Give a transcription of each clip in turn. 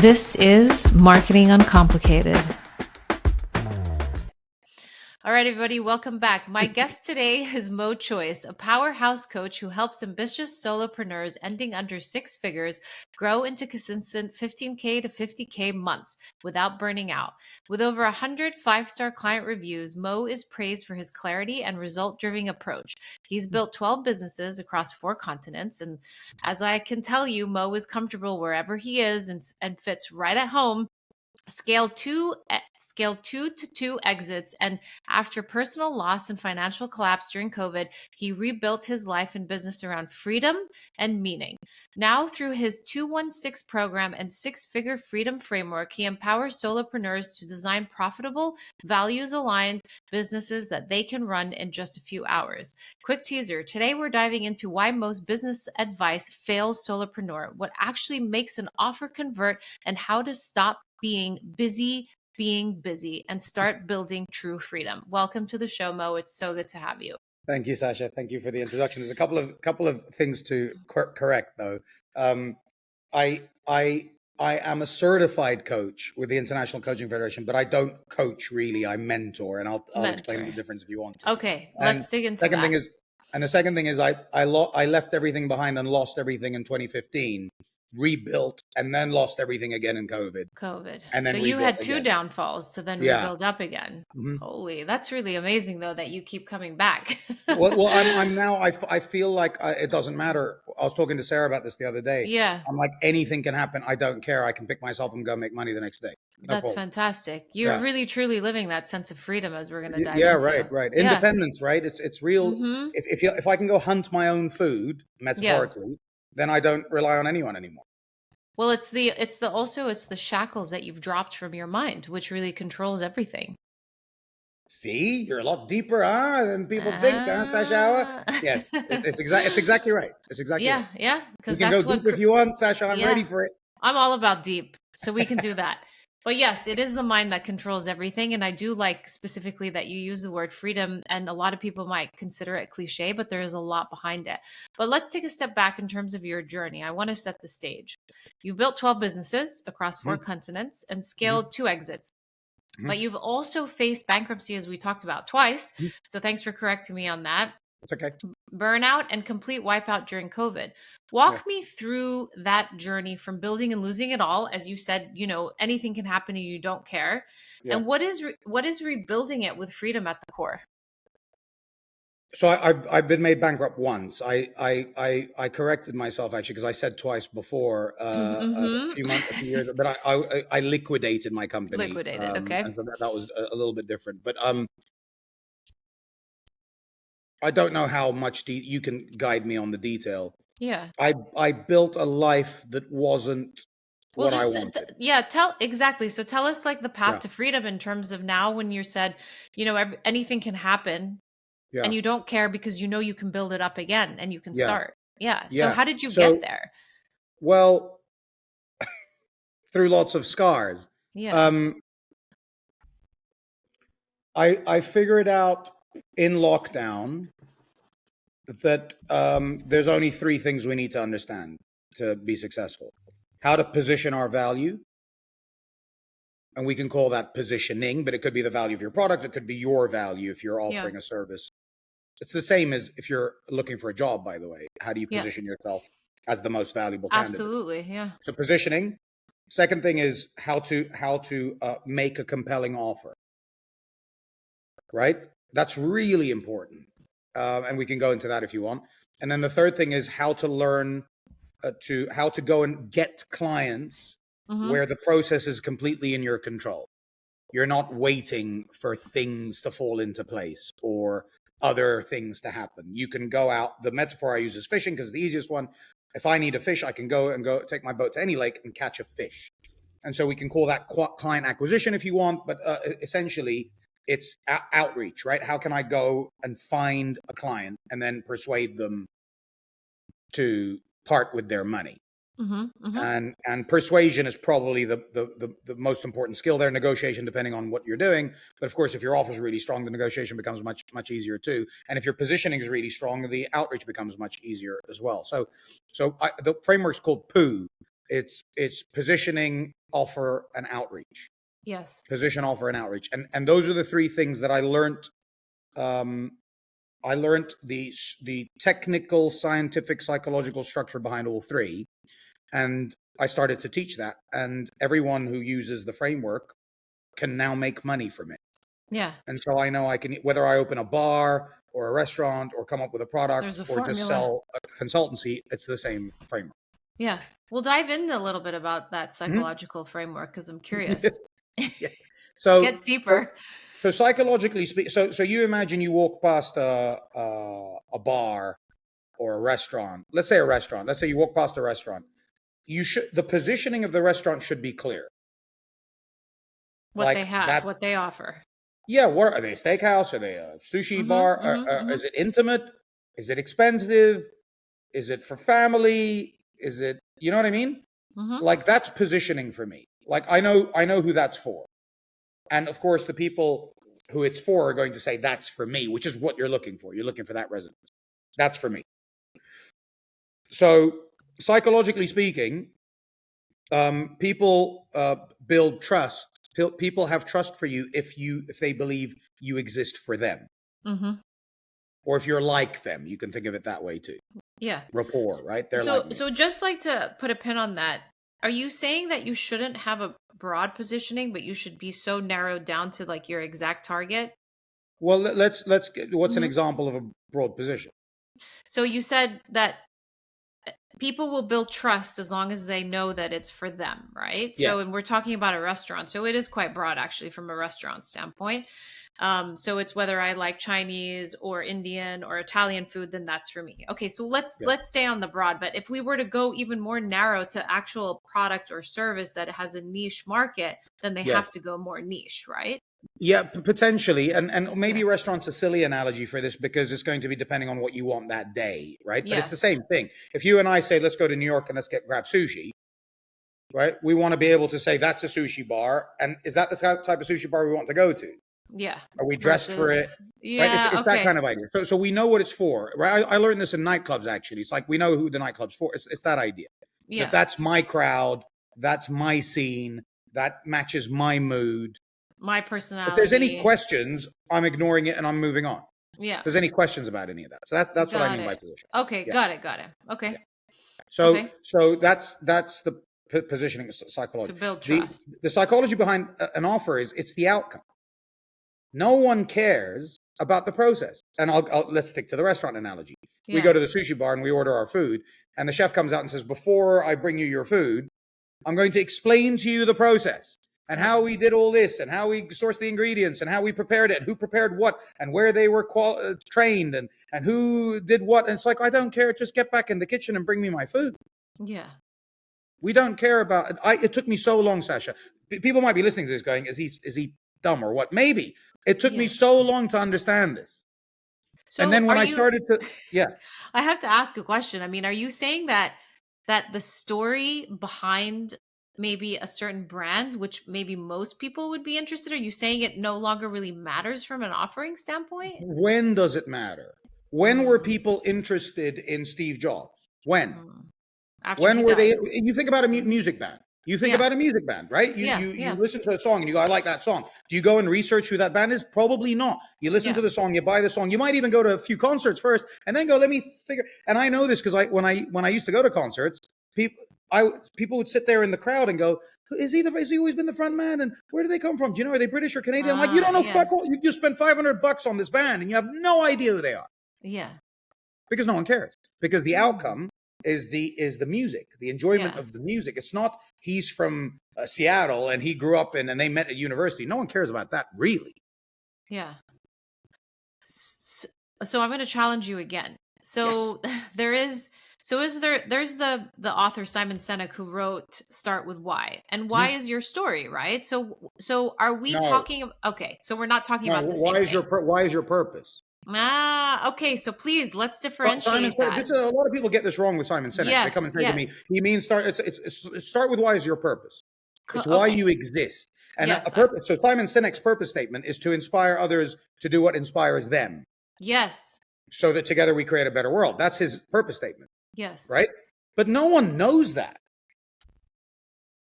This is Marketing Uncomplicated. All right, everybody, welcome back. My guest today is Moe Choice, a powerhouse coach who helps ambitious solopreneurs ending under six figures grow into consistent 15K to 50K months without burning out. With over 100 five-star client reviews, Moe is praised for his clarity and result-driven approach. He's built 12 businesses across 4 continents, and as I can tell you, Moe is comfortable wherever he is and fits right at home. Scale two to two exits, and after personal loss and financial collapse during COVID, he rebuilt his life and business around freedom and meaning. Now, through his 216 program and six-figure freedom framework, he empowers solopreneurs to design profitable, values-aligned businesses that they can run in just a few hours. Quick teaser: today we're diving into why most business advice fails solopreneur, what actually makes an offer convert, and how to stop being busy and start building true freedom. Welcome to the show, Mo. It's so good to have you. Thank you, Sasha. Thank you for the introduction. There's a couple of things to correct, though. I am a certified coach with the International Coaching Federation, but I don't coach really. I mentor, and I'll explain the difference if you want to. Okay, let's dig into that. The second thing is I left everything behind and lost everything in 2015. Rebuilt and then lost everything again in COVID. And then so you had two downfalls to then rebuild up again. Mm-hmm. Holy, that's really amazing though, that you keep coming back. well, I'm now, I feel like it doesn't matter. I was talking to Sarah about this the other day. Yeah. I'm like, anything can happen. I don't care. I can pick myself and go make money the next day. That's fantastic. You're really truly living that sense of freedom, as we're going to dive into. Yeah, right. Independence, right? It's real. Mm-hmm. If I can go hunt my own food, metaphorically, then I don't rely on anyone anymore. Well, it's the shackles that you've dropped from your mind, which really controls everything. See, you're a lot deeper than people think, Sasha? Yes, it's exactly right. It's exactly right. Yeah. You can go deep if you want, Sasha. I'm ready for it. I'm all about deep, so we can do that. But yes, it is the mind that controls everything. And I do like specifically that you use the word freedom, and a lot of people might consider it cliche, but there is a lot behind it. But let's take a step back in terms of your journey. I want to set the stage. You built 12 businesses across 4 continents and scaled 2 exits. But you've also faced bankruptcy, as we talked about, twice. So thanks for correcting me on that. It's okay. Burnout and complete wipeout during COVID. Walk me through that journey from building and losing it all. As you said, anything can happen and you don't care. Yeah. And what is rebuilding it with freedom at the core? So I've been made bankrupt once. I corrected myself actually, because I said twice before a few years, but I liquidated my company. Okay. And so that was a little bit different. But I don't know how much you can guide me on the detail. Yeah. I built a life that wasn't what I wanted. Exactly. So tell us like the path to freedom in terms of now when you said, anything can happen and you don't care because you can build it up again and you can start. Yeah. So how did you get there? Well, through lots of scars. Yeah. I figured out in lockdown that there's only 3 things we need to understand to be successful. How to position our value. And we can call that positioning, but it could be the value of your product. It could be your value if you're offering a service. It's the same as if you're looking for a job, by the way. How do you position yourself as the most valuable candidate? Absolutely, yeah. So positioning. Second thing is how to make a compelling offer. Right? That's really important. And we can go into that if you want. And then the third thing is how to learn how to go and get clients where the process is completely in your control. You're not waiting for things to fall into place or other things to happen. You can go out. The metaphor I use is fishing because it's the easiest one. If I need a fish, I can go take my boat to any lake and catch a fish. And so we can call that client acquisition if you want, but essentially it's outreach, right? How can I go and find a client and then persuade them to part with their money? And persuasion is probably the most important skill there. Negotiation, depending on what you're doing. But of course, if your offer is really strong, the negotiation becomes much easier too. And if your positioning is really strong, the outreach becomes much easier as well. So the framework's called POO. It's positioning, offer, and outreach. Yes. Position, offer, and outreach. And those are the three things that I learned. I learned the technical, scientific, psychological structure behind all three, and I started to teach that. And everyone who uses the framework can now make money from it. Yeah. And so I know I can, whether I open a bar or a restaurant or come up with a product There's a or just formula. sell a consultancy, it's the same framework. Yeah. We'll dive in a little bit about that psychological framework because I'm curious. Yeah. So Get deeper. So psychologically speaking, so you imagine you walk past a bar or a restaurant. Let's say a restaurant. Let's say you walk past a restaurant. The positioning of the restaurant should be clear. What Like they have, that. what they offer. Yeah. What are they? A steakhouse? Are they a sushi bar? Is it intimate? Is it expensive? Is it for family? Is it, you know what I mean? Like that's positioning for me. Like I know who that's for. And of course, the people who it's for are going to say, that's for me, which is what you're looking for. You're looking for that resonance. That's for me. So psychologically speaking, people build trust. People have trust for you if they believe you exist for them. Or if you're like them. You can think of it that way too. Yeah. Rapport, right? They're so, like me. So just like to put a pin on that, are you saying that you shouldn't have a broad positioning, but you should be so narrowed down to like your exact target? Well, let's get, what's an example of a broad position? So you said that people will build trust as long as they know that it's for them, right? Yeah. So, and we're talking about a restaurant. So it is quite broad actually from a restaurant standpoint. So it's whether I like Chinese or Indian or Italian food, then that's for me. Okay, so let's stay on the broad. But if we were to go even more narrow to actual product or service that has a niche market, then they have to go more niche, right? Yeah, potentially. And maybe restaurant's a silly analogy for this because it's going to be depending on what you want that day, right? But it's the same thing. If you and I say, let's go to New York and let's grab sushi, right? We want to be able to say that's a sushi bar. And is that the type of sushi bar we want to go to? Yeah. Are we dressed for it? Yeah. Right? It's that kind of idea. So we know what it's for, right? I learned this in nightclubs, actually. It's like we know who the nightclub's for. It's that idea. Yeah. That's my crowd. That's my scene. That matches my mood. My personality. If there's any questions, I'm ignoring it and I'm moving on. Yeah. If there's any questions about any of that. So that's what I mean by position. Okay. Yeah. Got it. Okay. Yeah. So that's the positioning psychology. To build trust. The psychology behind an offer is it's the outcome. No one cares about the process. And let's stick to the restaurant analogy. Yeah. We go to the sushi bar and we order our food and the chef comes out and says, before I bring you your food, I'm going to explain to you the process and how we did all this and how we sourced the ingredients and how we prepared it and who prepared what and where they were trained and who did what. And it's like, I don't care. Just get back in the kitchen and bring me my food. Yeah. We don't care about it. It took me so long, Sasha. People might be listening to this going, is he dumb or what? Maybe. It took me so long to understand this. So and then when I started to, I have to ask a question. I mean, are you saying that the story behind maybe a certain brand, which maybe most people would be interested, are you saying it no longer really matters from an offering standpoint? When does it matter? When were people interested in Steve Jobs? When? When were they? You think about a music band. You think about a music band, right? You listen to a song and you go, I like that song. Do you go and research who that band is? Probably not. You listen to the song, you buy the song. You might even go to a few concerts first and then go, let me figure. And I know this because when I used to go to concerts, people would sit there in the crowd and go, has he always been the front man? And where do they come from? Do you know, are they British or Canadian? I'm like, you don't know fuck all. You just spent $500 on this band and you have no idea who they are. Yeah. Because no one cares. Because the outcome is the music, the enjoyment of the music. It's not he's from Seattle and he grew up and they met at university. No one cares about that, really. Yeah. So I'm going to challenge you again. So there's the author Simon Sinek who wrote Start With Why. And why is your story, right? So are we talking? Okay, so we're not talking about the same thing. Why is your purpose? Okay. So please, let's differentiate that. A lot of people get this wrong with Simon Sinek. They come and say to me, he means start with why is your purpose. It's why you exist. And a purpose. So Simon Sinek's purpose statement is to inspire others to do what inspires them. Yes. So that together we create a better world. That's his purpose statement. Yes. Right? But no one knows that.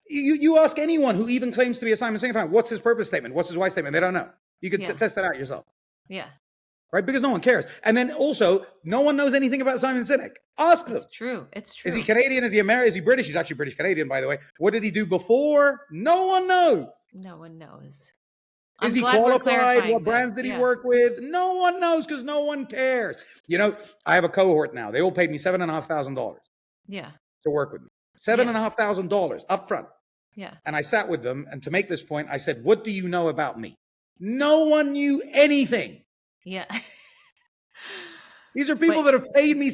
You ask anyone who even claims to be a Simon Sinek fan, what's his purpose statement? What's his why statement? They don't know. You can test that out yourself. Yeah. Right? Because no one cares. And then also, no one knows anything about Simon Sinek. Ask them. It's true. It's true. Is he Canadian? Is he American? Is he British? He's actually British Canadian, by the way. What did he do before? No one knows. No one knows. Is he qualified? What brands did he work with? No one knows because no one cares. You know, I have a cohort now. They all paid me $7,500. Yeah. To work with me. $7,500 up front. Yeah. And I sat with them, and to make this point, I said, what do you know about me? No one knew anything. Yeah. These are people that have paid me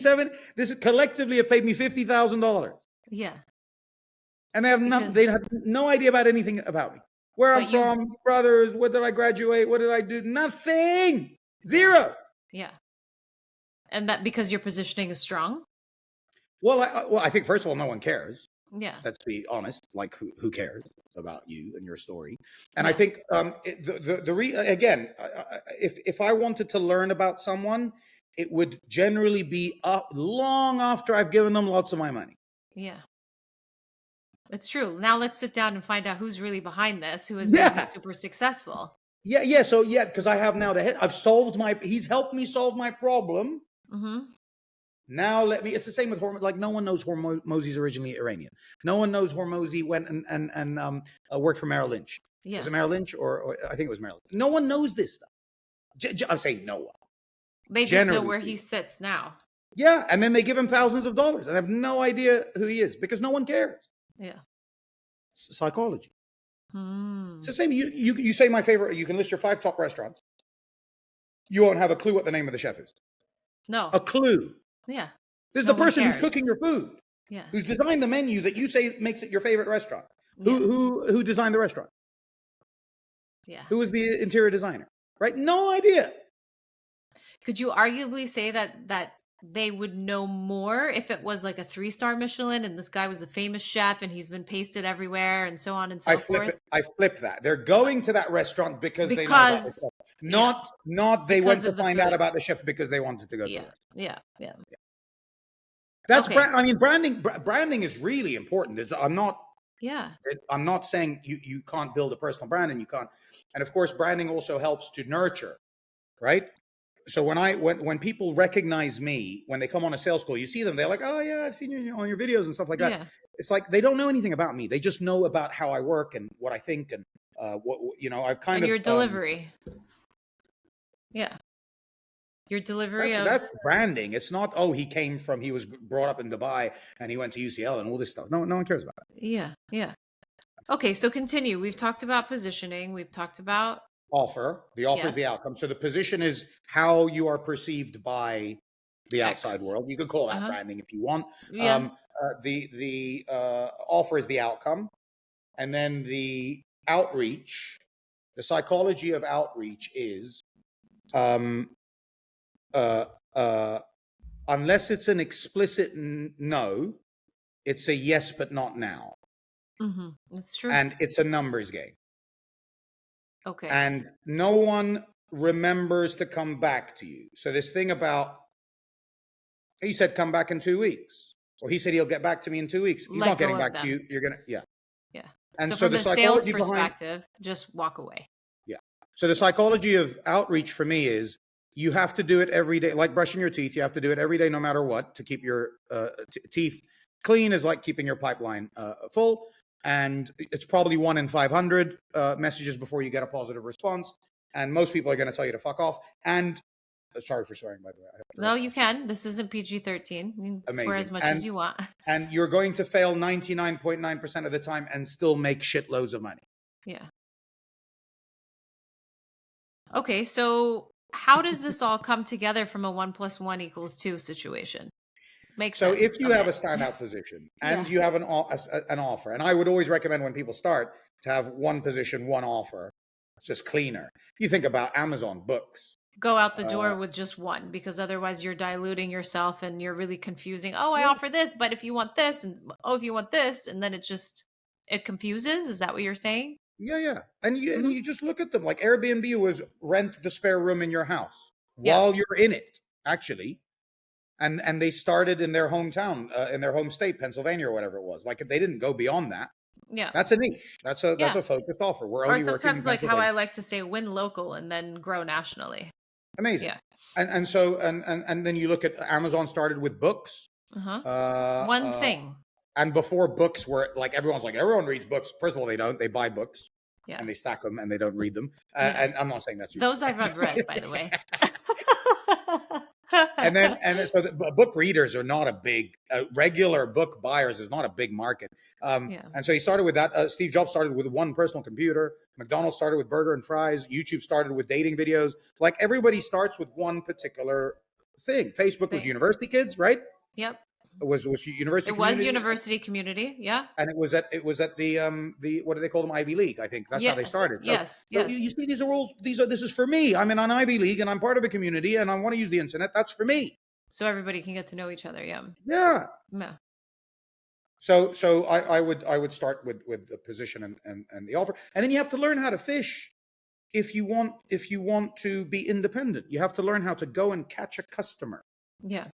collectively have paid me $50,000. Yeah. And they have no idea about anything about me. Where I'm from, brothers, what did I graduate? What did I do? Nothing. Zero. Yeah. And that because your positioning is strong? Well, I think, first of all, no one cares. Yeah. Let's be honest. Like, who cares about you and your story? And I think, again, if I wanted to learn about someone, it would generally be long after I've given them lots of my money. Yeah. It's true. Now let's sit down and find out who's really behind this, who has been super successful. Yeah. So, because I have now he's helped me solve my problem. Mm-hmm. Now it's the same with Hormozi. Like, no one knows Hormozi's originally Iranian. No one knows Hormozi went and worked for Merrill Lynch. Yeah. Was it Merrill Lynch or I think it was Merrill Lynch. No one knows this stuff. I'm saying no one. They just know where he sits now. Yeah. And then they give him thousands of dollars and have no idea who he is because no one cares. Yeah. It's psychology. It's the same. You say my favorite, you can list your 5 top restaurants. You won't have a clue what the name of the chef is. No. A clue. Yeah. This is the person who's cooking your food. Yeah. Who's designed the menu that you say makes it your favorite restaurant. Who designed the restaurant? Yeah. Who was the interior designer? Right? No idea. Could you arguably say that they would know more if it was like a 3-star Michelin and this guy was a famous chef and he's been pasted everywhere and so on and so forth? I flip that. They're going to that restaurant because they know about the chef. Not they went to find out about the chef because they wanted to go to the restaurant. Yeah. That's branding. Branding is really important. I'm not saying you can't build a personal brand and you can't. And of course, branding also helps to nurture, right? So when people recognize me, when they come on a sales call, you see them, they're like, oh yeah, I've seen you on your videos and stuff like that. Yeah. It's like they don't know anything about me. They just know about how I work and what I think and I've kind of your delivery. Yeah. Your delivery that's branding. It's not, he was brought up in Dubai and he went to UCL and all this stuff. No one cares about it. Yeah. Okay, so continue. We've talked about positioning. We've talked about offer. The offer is the outcome. So the position is how you are perceived by the outside world. You could call that branding if you want. Yeah. The offer is the outcome. And then the outreach, the psychology of outreach is unless it's an explicit no, it's a yes, but not now. Mm-hmm. That's true. And it's a numbers game. Okay. And no one remembers to come back to you. So this thing about, he said, come back in 2 weeks. Or he said he'll get back to me in 2 weeks. He's not getting back to you. You're going to, Yeah. And so from the sales perspective, just walk away. Yeah. So the psychology of outreach for me is you have to do it every day. Like brushing your teeth, you have to do it every day no matter what to keep your teeth clean is like keeping your pipeline full. And it's probably 1 in 500 messages before you get a positive response. And most people are going to tell you to fuck off. And sorry for swearing, by the way. No, you can. This isn't PG-13. You can swear as much as you want. And you're going to fail 99.9% of the time and still make shitloads of money. Yeah. Okay, so how does this all come together from a 1 + 1 = 2 situation? So if you have a standout position and you have an offer, and I would always recommend when people start to have one position, one offer, it's just cleaner. If you think about Amazon books. Go out the door with just one, because otherwise you're diluting yourself and you're really confusing. Oh, I offer this, but if you want this, and if you want this, and then it confuses. Is that what you're saying? Yeah. And you just look at them. Like Airbnb was rent the spare room in your house while you're in it, actually. And they started in their hometown, in their home state, Pennsylvania or whatever it was. Like they didn't go beyond that. Yeah. That's a niche. That's Yeah. a focused offer. We're Or only working in sometimes like how Pennsylvania. I like to say win local and then grow nationally. Amazing. Yeah. And so and then you look at Amazon started with books. Uh-huh. Uh, One uh, thing. and before books were like everyone reads books. First of all, they don't. They buy books Yeah. and they stack them and they don't read them. Yeah. And I'm not saying that's you. Those I've read, by the way. And so book readers are not a big regular book buyers is not a big market. Yeah. And so he started with that. Steve Jobs started with one personal computer. McDonald's started with burger and fries. YouTube started with dating videos. Like everybody starts with one particular thing. Facebook was Thing. university kids, right? Yep. It was university It was communities, university community. Yeah. and it was at the what do they call them, Ivy League? I think that's how they Yes. started. So Yes. so you Yes. see, this is for me. I'm in an Ivy League and I'm part of a community and I want to use the internet. That's for me. So everybody can get to know each other. Yeah. Yeah. Yeah. So I would start with the position and the offer, and then you have to learn how to fish if you want to be independent. You have to learn how to go and catch a customer. Yeah.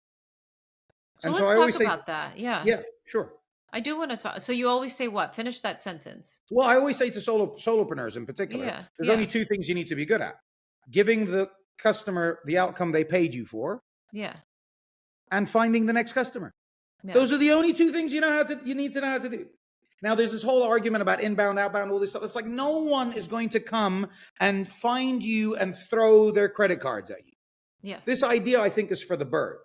So And so let's I talk always say, about that. Yeah. yeah, sure. I do want to talk. So you always say what? Finish that sentence. Well, I always say to solopreneurs in particular, Yeah. there's Yeah. only two things you need to be good at: giving the customer the outcome they paid you for, Yeah. and finding the next customer. Yeah. Those are the only two things you need to know how to do. Now, there's this whole argument about inbound, outbound, all this stuff. It's like no one is going to come and find you and throw their credit cards at you. Yes. This idea, I think, is for the birds.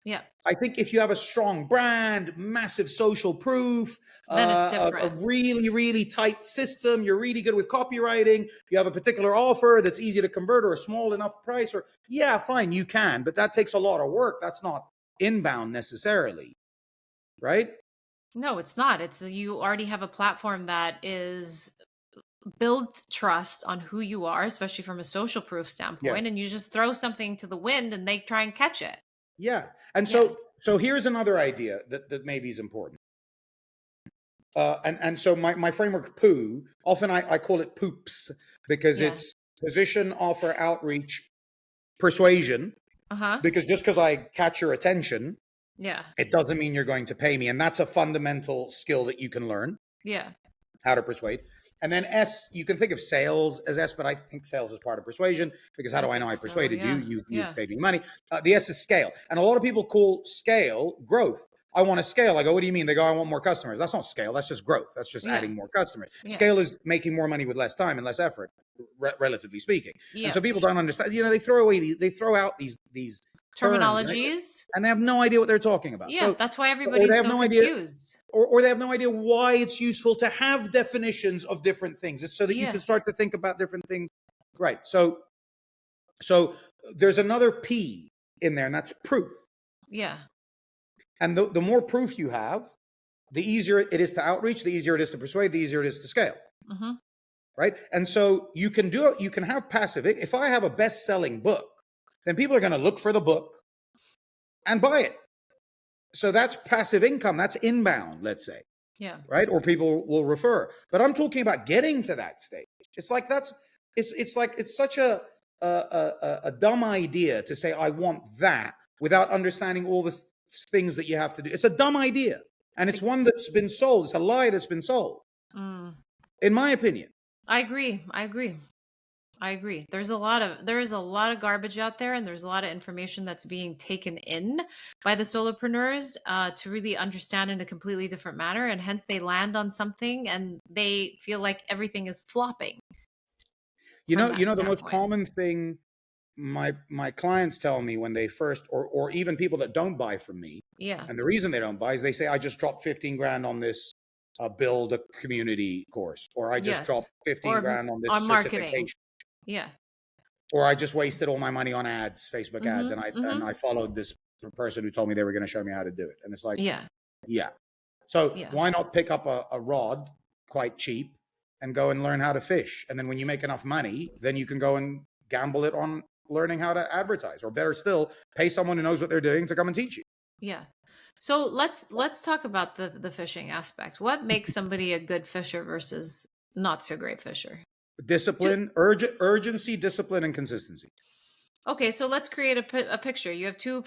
Yeah. I think if you have a strong brand, massive social proof, Then it's a different. really, really tight system, you're really good with copywriting, you have a particular offer that's easy to convert or a small enough price, or yeah, fine, you can, but that takes a lot of work. That's not inbound necessarily, right? No, it's not. It's you already have a platform that is build trust on who you are, especially from a social proof standpoint, and you just throw something to the wind and they try and catch it. Yeah. And Yeah. so here's another idea that maybe is important. And so my framework POO, often I call it POOPS because Yeah. it's position, offer, outreach, persuasion. Uh-huh. Because just because I catch your attention, Yeah. it doesn't mean you're going to pay me. And that's a fundamental skill that you can learn, Yeah. how to persuade. And then S, you can think of sales as S, but I think sales is part of persuasion because how do I know I think so, persuaded yeah. you? Yeah. You've paid me money. The S is scale. And a lot of people call scale growth. I want to scale. I go, what do you mean? They go, I want more customers. That's not scale. That's just growth. That's just Yeah. adding more customers. Yeah. Scale is making more money with less time and less effort, relatively speaking. Yeah. And so people don't understand. They throw out these terms, Terminologies. and they have no idea what they're talking about. Yeah, So, that's why everybody's they have so no idea, confused. or they have no idea why it's useful to have definitions of different things. It's so that you Yeah. can start to think about different things. Right. So there's another P in there, and that's proof. Yeah. And the more proof you have, the easier it is to outreach, the easier it is to persuade, the easier it is to scale. Mm-hmm. Right. And so you can have passive. If I have a best-selling book, then people are going to look for the book and buy it. So that's passive income. That's inbound, let's say. Yeah. Right. Or people will refer. But I'm talking about getting to that stage. It's like it's such a dumb idea to say I want that without understanding all the things that you have to do. It's a dumb idea. And it's one that's been sold. It's a lie that's been sold. In my opinion. I agree. There's a lot of garbage out there, and there's a lot of information that's being taken in by the solopreneurs to really understand in a completely different manner, and hence they land on something and they feel like everything is flopping. The most common thing my clients tell me when they first, or even people that don't buy from me, Yeah. and the reason they don't buy is they say, I just dropped 15 grand on this build a community course, or I just dropped 15 grand on this marketing. certification. Yeah. Or I just wasted all my money on ads, Facebook ads, and I followed this person who told me they were going to show me how to do it. And it's like, yeah. So why not pick up a rod quite cheap and go and learn how to fish? And then when you make enough money, then you can go and gamble it on learning how to advertise, or better still, pay someone who knows what they're doing to come and teach you. Yeah. So let's talk about the fishing aspect. What makes somebody a good fisher versus not so great fisher? Discipline, urgency, discipline, and consistency. Okay, so let's create a picture. You have two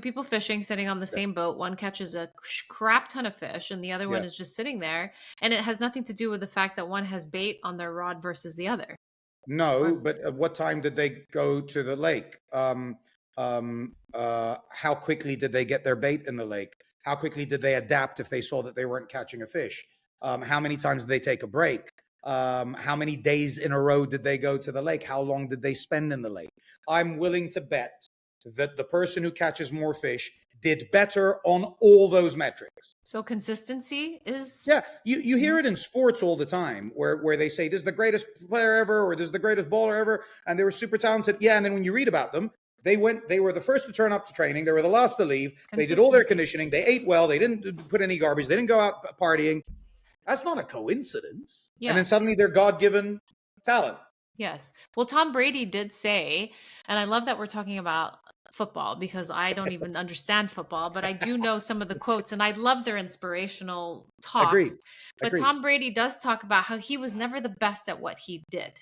people fishing sitting on the Yeah. same boat. One catches a crap ton of fish and the other one Yeah. is just sitting there, and it has nothing to do with the fact that one has bait on their rod versus the other. No, Or but at what time did they go to the lake? How quickly did they get their bait in the lake? How quickly did they adapt if they saw that they weren't catching a fish? How many times did they take a break? How many days in a row did they go to the lake? How long did they spend in the lake? I'm willing to bet that the person who catches more fish did better on all those metrics. so consistency is Yeah, you hear Mhm. it in sports all the time where they say this is the greatest player ever or this is the greatest bowler ever, and they were super talented. Yeah, and then when you read about them, they were the first to turn up to training, they were the last to leave, they did all their consistency. conditioning, they ate well, they didn't put any garbage, they didn't go out partying. That's not a coincidence. And then Yeah. suddenly they're God-given talent. Yes. Well, Tom Brady did say, and I love that we're talking about football because I don't even understand football, but I do know some of the quotes and I love their inspirational Agreed. talks. But Agreed. Tom Brady does talk about how he was never the best at what he did.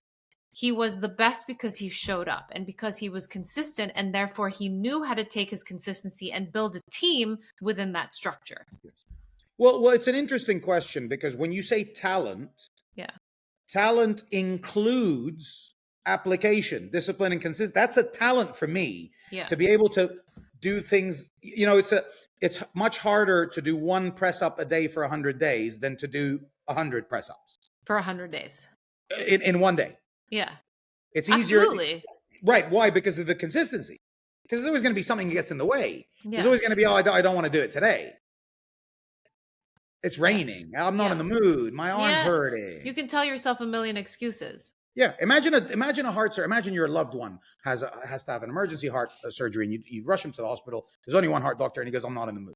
He was the best because he showed up and because he was consistent, and therefore he knew how to take his consistency and build a team within that structure. Yes. Well, it's an interesting question because when you say talent, Yeah. talent includes application, discipline, and consistency. That's a talent for me Yeah. to be able to do things. It's much harder to do one press up a day for 100 days than to do 100 press ups For 100 days. in one day. Yeah. It's easier, Absolutely. right? Why? Because of the consistency. Because there's always going to be something that gets in the way. There's Yeah. always going to be, oh, I don't want to do it today. It's Yes. raining. I'm not in Yeah. the mood. My arm's Yeah. hurting. You can tell yourself a million excuses. Yeah, imagine a heart surgery. Imagine your loved one has to have an emergency heart surgery, and you rush him to the hospital. There's only one heart doctor, and he goes, "I'm not in the mood.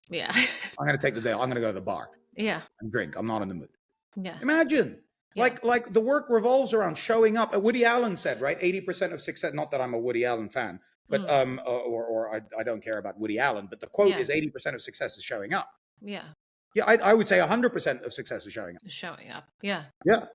Yeah. I'm going to take the day. I'm going to go to the bar Yeah. and drink. I'm not in the mood." Yeah. Imagine, Yeah. like the work revolves around showing up. Woody Allen said, right? 80% of success. Not that I'm a Woody Allen fan, but I don't care about Woody Allen. But the quote Yeah. is 80% of success is showing up. Yeah. Yeah, I would say 100% of success is showing up. Showing up. Yeah. Yeah,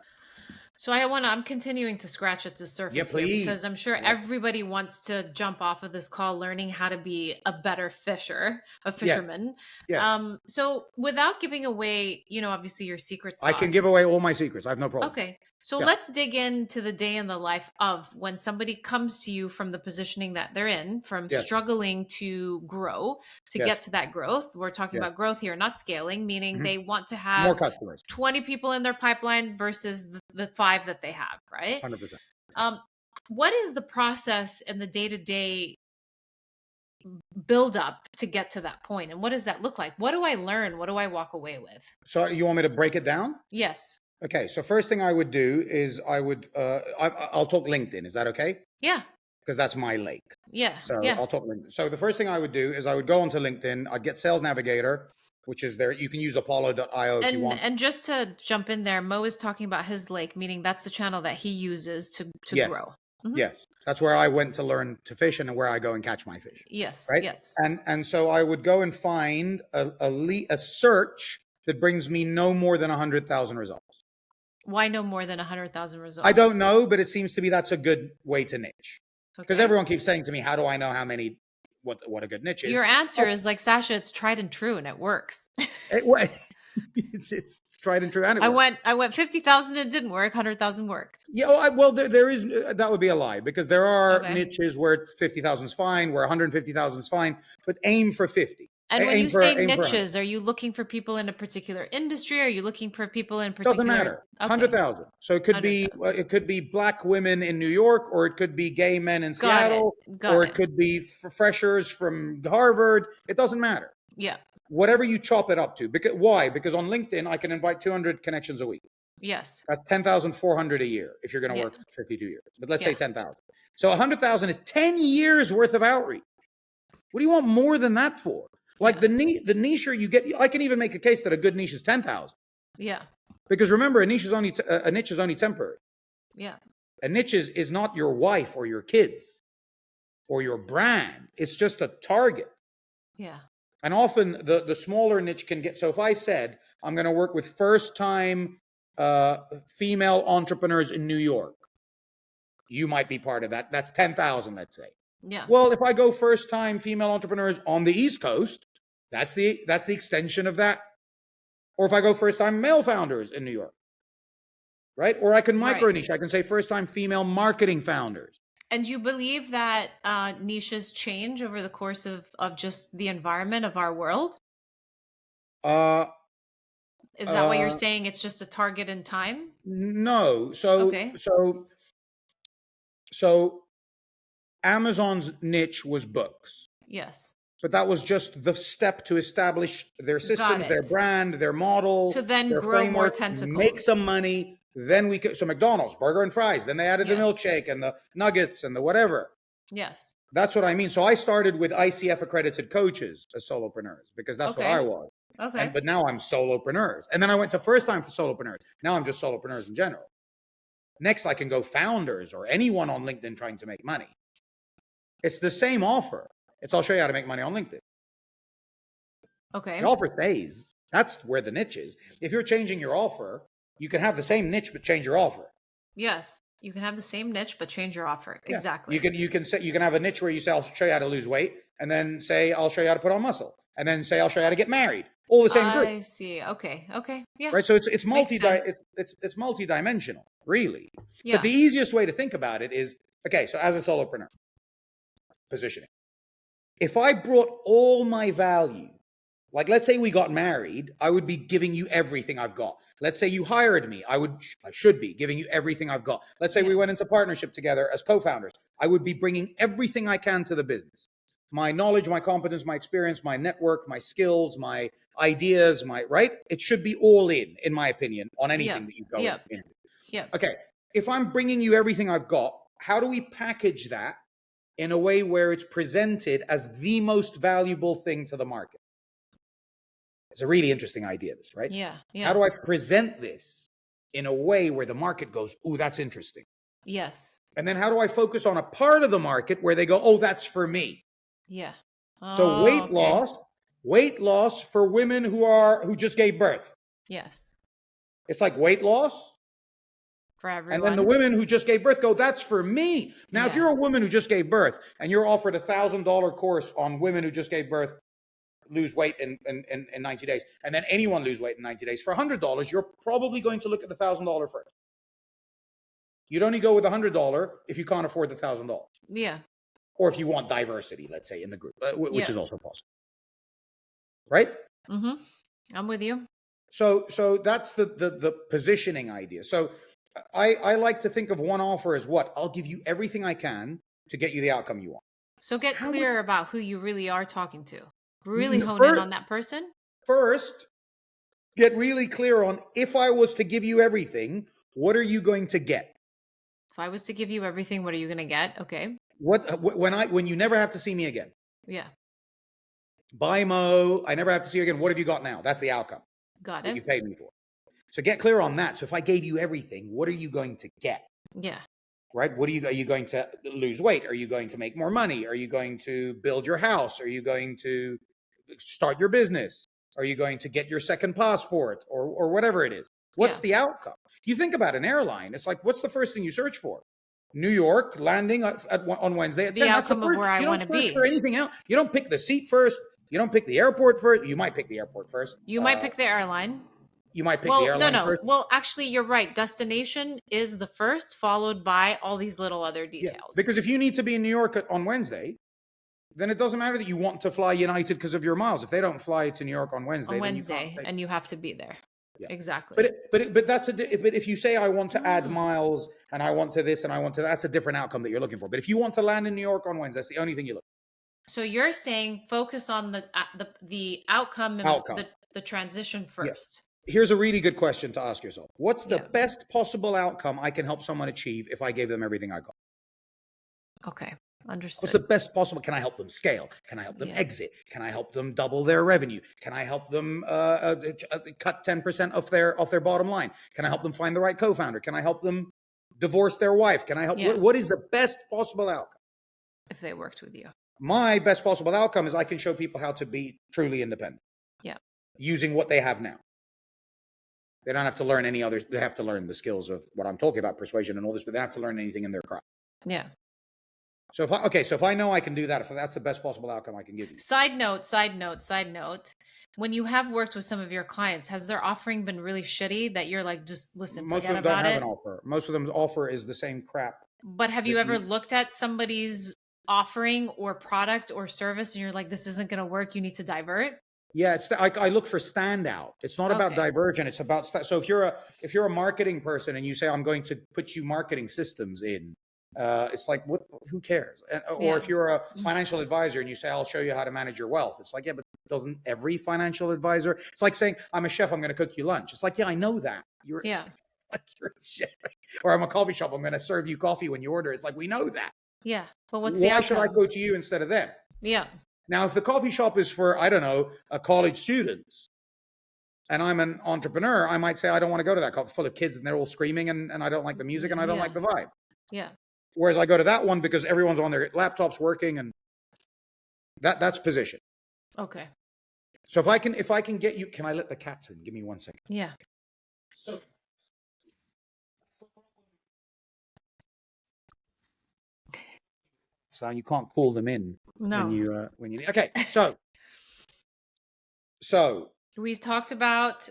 So I'm continuing to scratch at the yeah, surface here please. because I'm sure I like it. everybody wants to jump off of this call learning how to be a better Yes, fisherman. yes. So without giving away, obviously your secret I can sauce. give away all my secrets. I have no problem. Okay. So Yeah, let's dig into the day in the life of when somebody comes to you from the positioning that they're in, from yes, struggling to grow, to yes, get to that growth. We're talking yes. about growth here, not scaling, meaning Mhm. they want to More have customers, 20 people in their pipeline versus the five that they have, right? 100%. Um, what is the process and the day-to-day build up to get to that point? And what does that look like? What do I learn? What do I walk away with? So you want me to break it down? Yes. Okay. So first thing I would do is I'll talk LinkedIn. Is that okay? Yeah. Because that's my lake. Yeah. So Yeah. I'll talk LinkedIn. So the first thing I would do is I would go onto LinkedIn. I'd get Sales Navigator, which is there. You can use Apollo.io if you And want. and just to jump in there, Mo is talking about his lake, meaning that's the channel that he uses to Yes. grow. Mhm. Yes. That's where I went to learn to fish and where I go and catch my fish. Yes. Right. Yes. And so I would go and find a search that brings me no more than 100,000 results. Why no more than 100,000 I results? don't know, but it seems to me that's a good way to niche. Because Okay. everyone keeps saying to me, how do I know how many, what a good niche is? Your answer Oh, is like, Sasha, it's tried and true and it works. it's tried and true and it I works. went 50,000, it didn't work, 100,000 worked. Yeah, well, there is, that would be a lie because there are Okay. niches where 50,000 is fine, where 150,000 is fine, but aim for 50. And when Aim you for say 100. niches, are you looking for people in a particular industry? Are you looking for people in Doesn't particular? matter. Okay. 100,000. So it could be 100,000. black women in New York, or it could be gay men in Got it. Seattle, Got or it. it could be freshers from Harvard. It doesn't matter. Yeah. Whatever you chop it up to. Because why? Because on LinkedIn I can invite 200 connections a week. Yes. That's 10,400 a year if you're going to Yeah. work 52 years. But let's Yeah. say 10,000. So 100,000 is 10 years worth of outreach. What do you want more than that for? Like Yeah. the niche you get, I can even make a case that a good niche is 10,000. Yeah. Because remember, a niche is only temporary. Yeah. A niche is not your wife or your kids or your brand. It's just a target. Yeah. And often the smaller niche can get, so if I said, I'm going to work with first time female entrepreneurs in New York, You might be part of that. That's 10,000, let's say. Yeah. Well, if I go first time female entrepreneurs on the East Coast, that's the extension of that. Or if I go first time male founders in New York, right? Or I can micro niche. I can say first time female marketing founders. And you believe that niches change over the course of just the environment of our world? Is that what you're Uh, saying? It's just a target in time? no. Okay. So Amazon's niche was books, Yes. but that was just the step to establish their Got systems, their it. brand, their model, To then their grow more framework, make tentacles. some money. Then we could, so McDonald's, burger and fries. Then they added the Yes. milkshake and the nuggets and the whatever. Yes. That's what I mean. So I started with ICF accredited coaches as solopreneurs because that's what I Okay. was. Okay. But now I'm solopreneurs. And then I went to first time for solopreneurs. Now I'm just solopreneurs in general. Next, I can go founders or anyone on LinkedIn trying to make money. It's the same offer. I'll show you how to make money on LinkedIn. Okay. The offer stays. That's where the niche is. If you're changing your offer, you can have the same niche but change your offer. Yes. You can have the same niche but change your offer. Yeah. Exactly. You can have a niche where you say I'll show you how to lose weight, and then say I'll show you how to put on muscle, and then say I'll show you how to get married. All the same group. I see. Okay. Okay. Yeah. Right. So it's Makes it's multi-dimensional, really. Yeah. But the easiest way to think about it is, okay, so as a solopreneur, positioning. If I brought all my value, like let's say we got married, I would be giving you everything I've got. Let's say you hired me, I should be giving you everything I've got. Let's say we went into partnership together as co-founders, I would be bringing everything I can to the business. My knowledge, my competence, my experience, my network, my skills, my ideas, right? It should be all in my opinion, on anything that you go into. Yeah. Okay. If I'm bringing you everything I've got, how do we package that in a way where it's presented as the most valuable thing to the market? It's a really interesting idea, this, right? Yeah. How do I present this in a way where the market goes, "Ooh, that's interesting"? Yes. And then how do I focus on a part of the market where they go, "Oh, that's for me"? Yeah. So weight loss for women who just gave birth. Yes. It's like weight loss. For everyone. And then the women who just gave birth go, "That's for me." Now, if you're a woman who just gave birth and you're offered $1,000 course on women who just gave birth, lose weight in 90 days, and then anyone lose weight in 90 days for $100, you're probably going to look at the $1,000 first. You'd only go with $100 if you can't afford the $1,000. Yeah. Or if you want diversity, let's say, in the group, which is also possible. Right? Mm-hmm. I'm with you. So that's the positioning idea. So I like to think of one offer as what? I'll give you everything I can to get you the outcome you want. So get clear about who you really are talking to. Really hone in on that person. First, get really clear on, if I was to give you everything, what are you going to get? If I was to give you everything, what are you going to get? Okay. When you never have to see me again. Yeah. Bye, Mo. I never have to see you again. What have you got now? That's the outcome. Got that it. you paid me for. So get clear on that. So if I gave you everything, what are you going to get? Yeah. Right? Are you going to lose weight? Are you going to make more money? Are you going to build your house? Are you going to start your business? Are you going to get your second passport or whatever it is? What's the outcome? You think about an airline. It's like, what's the first thing you search for? New York, landing on Wednesday at 10. The outcome of where I want to be. You don't search for anything else. You don't pick the seat first. You don't pick the airport first. You might pick the airport first. You might pick the airline. You might pick the airline first. Well, actually, you're right. Destination is the first, followed by all these little other details. Yeah, because if you need to be in New York on Wednesday, then it doesn't matter that you want to fly United because of your miles. If they don't fly to New York on Wednesday, and you have to be there. Yeah. Exactly. But if you say I want to add miles and I want to this and I want to, that's a different outcome that you're looking for. But if you want to land in New York on Wednesday, that's the only thing you look for. So you're saying focus on the outcome and the transition first. Yeah. Here's a really good question to ask yourself. What's the best possible outcome I can help someone achieve if I gave them everything I got? Okay. Understood. What's the best possible? Can I help them scale? Can I help them exit? Can I help them double their revenue? Can I help them cut 10% off their bottom line? Can I help them find the right co-founder? Can I help them divorce their wife? Can I help? What is the best possible outcome? If they worked with you. My best possible outcome is I can show people how to be truly independent. Yeah. Using what they have now. They don't have to learn any others. They have to learn the skills of what I'm talking about, persuasion and all this, but they don't have to learn anything in their craft. Yeah. So if I know I can do that, if that's the best possible outcome I can give you. Side note. When you have worked with some of your clients, has their offering been really shitty that you're like, just listen, Most of forget them don't about have an it? offer. Most of them's offer is the same crap But have that you ever you. looked at somebody's offering or product or service and you're like, this isn't going to work, you need to divert? Yeah, I look for standout. It's not about Okay. diversion. It's about so if you're a marketing person and you say I'm going to put you marketing systems in, it's like what? Who cares? Or Yeah. if you're a financial advisor and you say I'll show you how to manage your wealth, it's like yeah, but doesn't every financial advisor? It's like saying I'm a chef. I'm going to cook you lunch. It's like yeah, I know that you're Yeah. like you're a chef. Or I'm a coffee shop. I'm going to serve you coffee when you order. It's like we know that. Yeah. But what's the Why should I outcome? go to you instead of them? Yeah. Now, if the coffee shop is for, I don't know, a college students, and I'm an entrepreneur, I might say, I don't want to go to that coffee full of kids and they're all screaming and I don't like the music and I don't Yeah. like the vibe. Yeah. Whereas I go to that one because everyone's on their laptops working and that's position. Okay. So if I can get you, can I let the cats in? Give me 1 second. Yeah. So you can't call them in No. when you need. Okay. So We talked about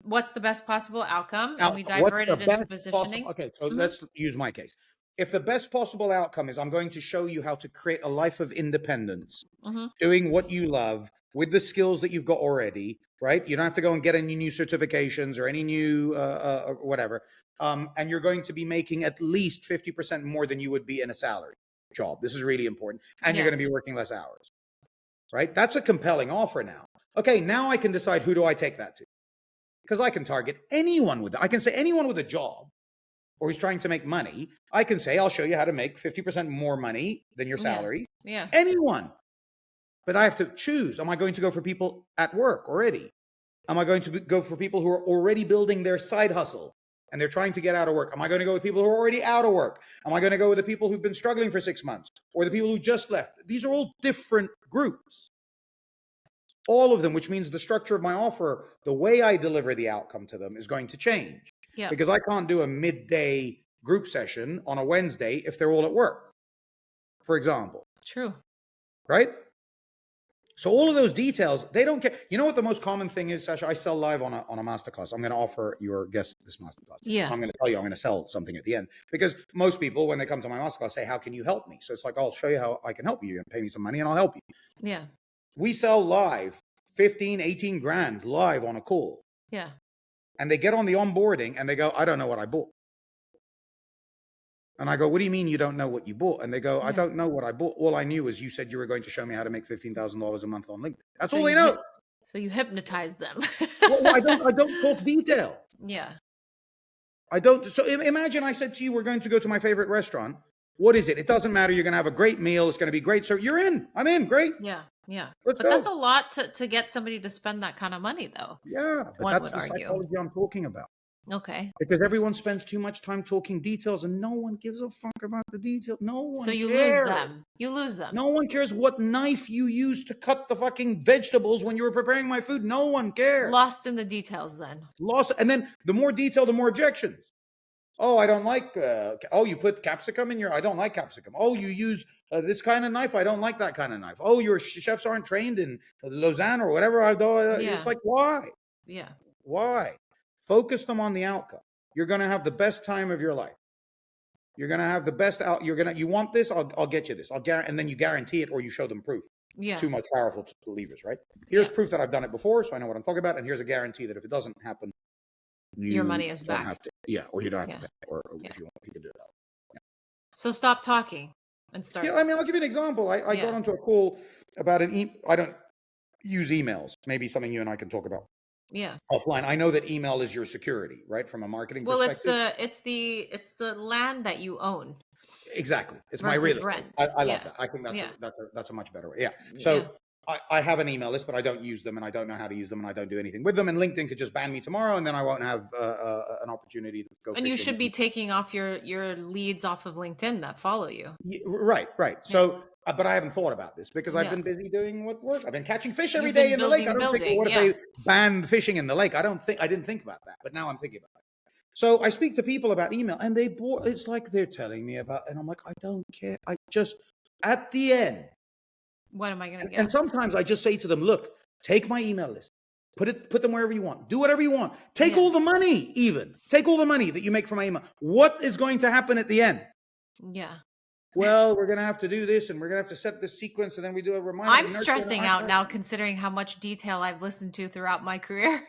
what's the best possible outcome, and we what's the diverted into best positioning. possible? Okay, so let's use my case. If the best possible outcome is I'm going to show you how to create a life of independence, doing what you love with the skills that you've got already, right? You don't have to go and get any new certifications or any new whatever. And you're going to be making at least 50% more than you would be in a salary job. This is really important. And you're going to be working less hours, right? That's a compelling offer now. Okay, now I can decide who do I take that to? Because I can target anyone with that. I can say anyone with a job or who's trying to make money. I can say, I'll show you how to make 50% more money than your salary. Yeah. Anyone. But I have to choose. Am I going to go for people at work already? Am I going to go for people who are already building their side hustle and they're trying to get out of work? Am I going to go with people who are already out of work? Am I going to go with the people who've been struggling for 6 months or the people who just left? These are all different groups. All of them, which means the structure of my offer, the way I deliver the outcome to them is going to change. Yeah. Because I can't do a midday group session on a Wednesday if they're all at work, for example. True. Right? So all of those details, they don't care. You know what the most common thing is, Sasha? I sell live on a masterclass. I'm going to offer your guest this masterclass. Yeah. I'm going to tell you I'm going to sell something at the end. Because most people, when they come to my masterclass, say, how can you help me? So it's like, I'll show you how I can help you. You pay me some money and I'll help you. Yeah. We sell live, 15, 18 grand live on a call. Yeah. And they get on the onboarding and they go, I don't know what I bought. And I go, what do you mean you don't know what you bought? And they go, I don't know what I bought. All I knew was you said you were going to show me how to make $15,000 a month on LinkedIn. That's all they know. So you hypnotize them. Well, I don't talk detail. Yeah. I don't. So imagine I said to you, we're going to go to my favorite restaurant. What is it? It doesn't matter. You're going to have a great meal. It's going to be great. So you're in. I'm in. Great. Yeah. Yeah. Let's But go. that's a lot to get somebody to spend that kind of money, though. Yeah. But that's the psychology I'm talking about. Okay. Because everyone spends too much time talking details and no one gives a fuck about the detail. No one So you cares. lose them. You lose them. No one cares what knife you used to cut the fucking vegetables when you were preparing my food. No one cares. Lost in the details then. Lost. And then the more detail, the more objections. Oh, I don't like, oh, you put capsicum in your, I don't like capsicum. Oh, you use this kind of knife. I don't like that kind of knife. Oh, your chefs aren't trained in Lausanne or whatever. It's like, why? Yeah. Why? Focus them on the outcome. You're going to have the best time of your life. You're going to have the best out. You want this? I'll get you this. And then you guarantee it or you show them proof. Yeah. Too much powerful believers, right? Here's proof that I've done it before, so I know what I'm talking about. And here's a guarantee that if it doesn't happen, your money is back. Or you don't have to pay. Or if you want, you can do that. Yeah. So stop talking and start. Yeah, I mean, I'll give you an example. I got onto a call about I don't use emails. Maybe something you and I can talk about. Yeah. Offline. I know that email is your security, right? From a marketing perspective. Well, it's the land that you own. Exactly. It's my real estate. I love that. I think that's a much better way. Yeah. So I have an email list, but I don't use them and I don't know how to use them and I don't do anything with them. And LinkedIn could just ban me tomorrow and then I won't have an opportunity to go. And you should be taking off your leads off of LinkedIn that follow you. Right. So, but I haven't thought about this because I've been busy doing what work. I've been catching fish every day in the lake. I don't think, what if they banned fishing in the lake? I didn't think about that, but now I'm thinking about it. So I speak to people about email, and it's like they're telling me about, and I'm like, I don't care. I just, at the end, What am I going to and get? sometimes I just say to them, look, take my email list, put them wherever you want, do whatever you want, take Yeah. all the money, even take all the money that you make from my email. What is going to happen at the end? Yeah. Well, we're going to have to do this, and we're going to have to set this sequence, and then we do a reminder. I'm stressing out now considering how much detail I've listened to throughout my career.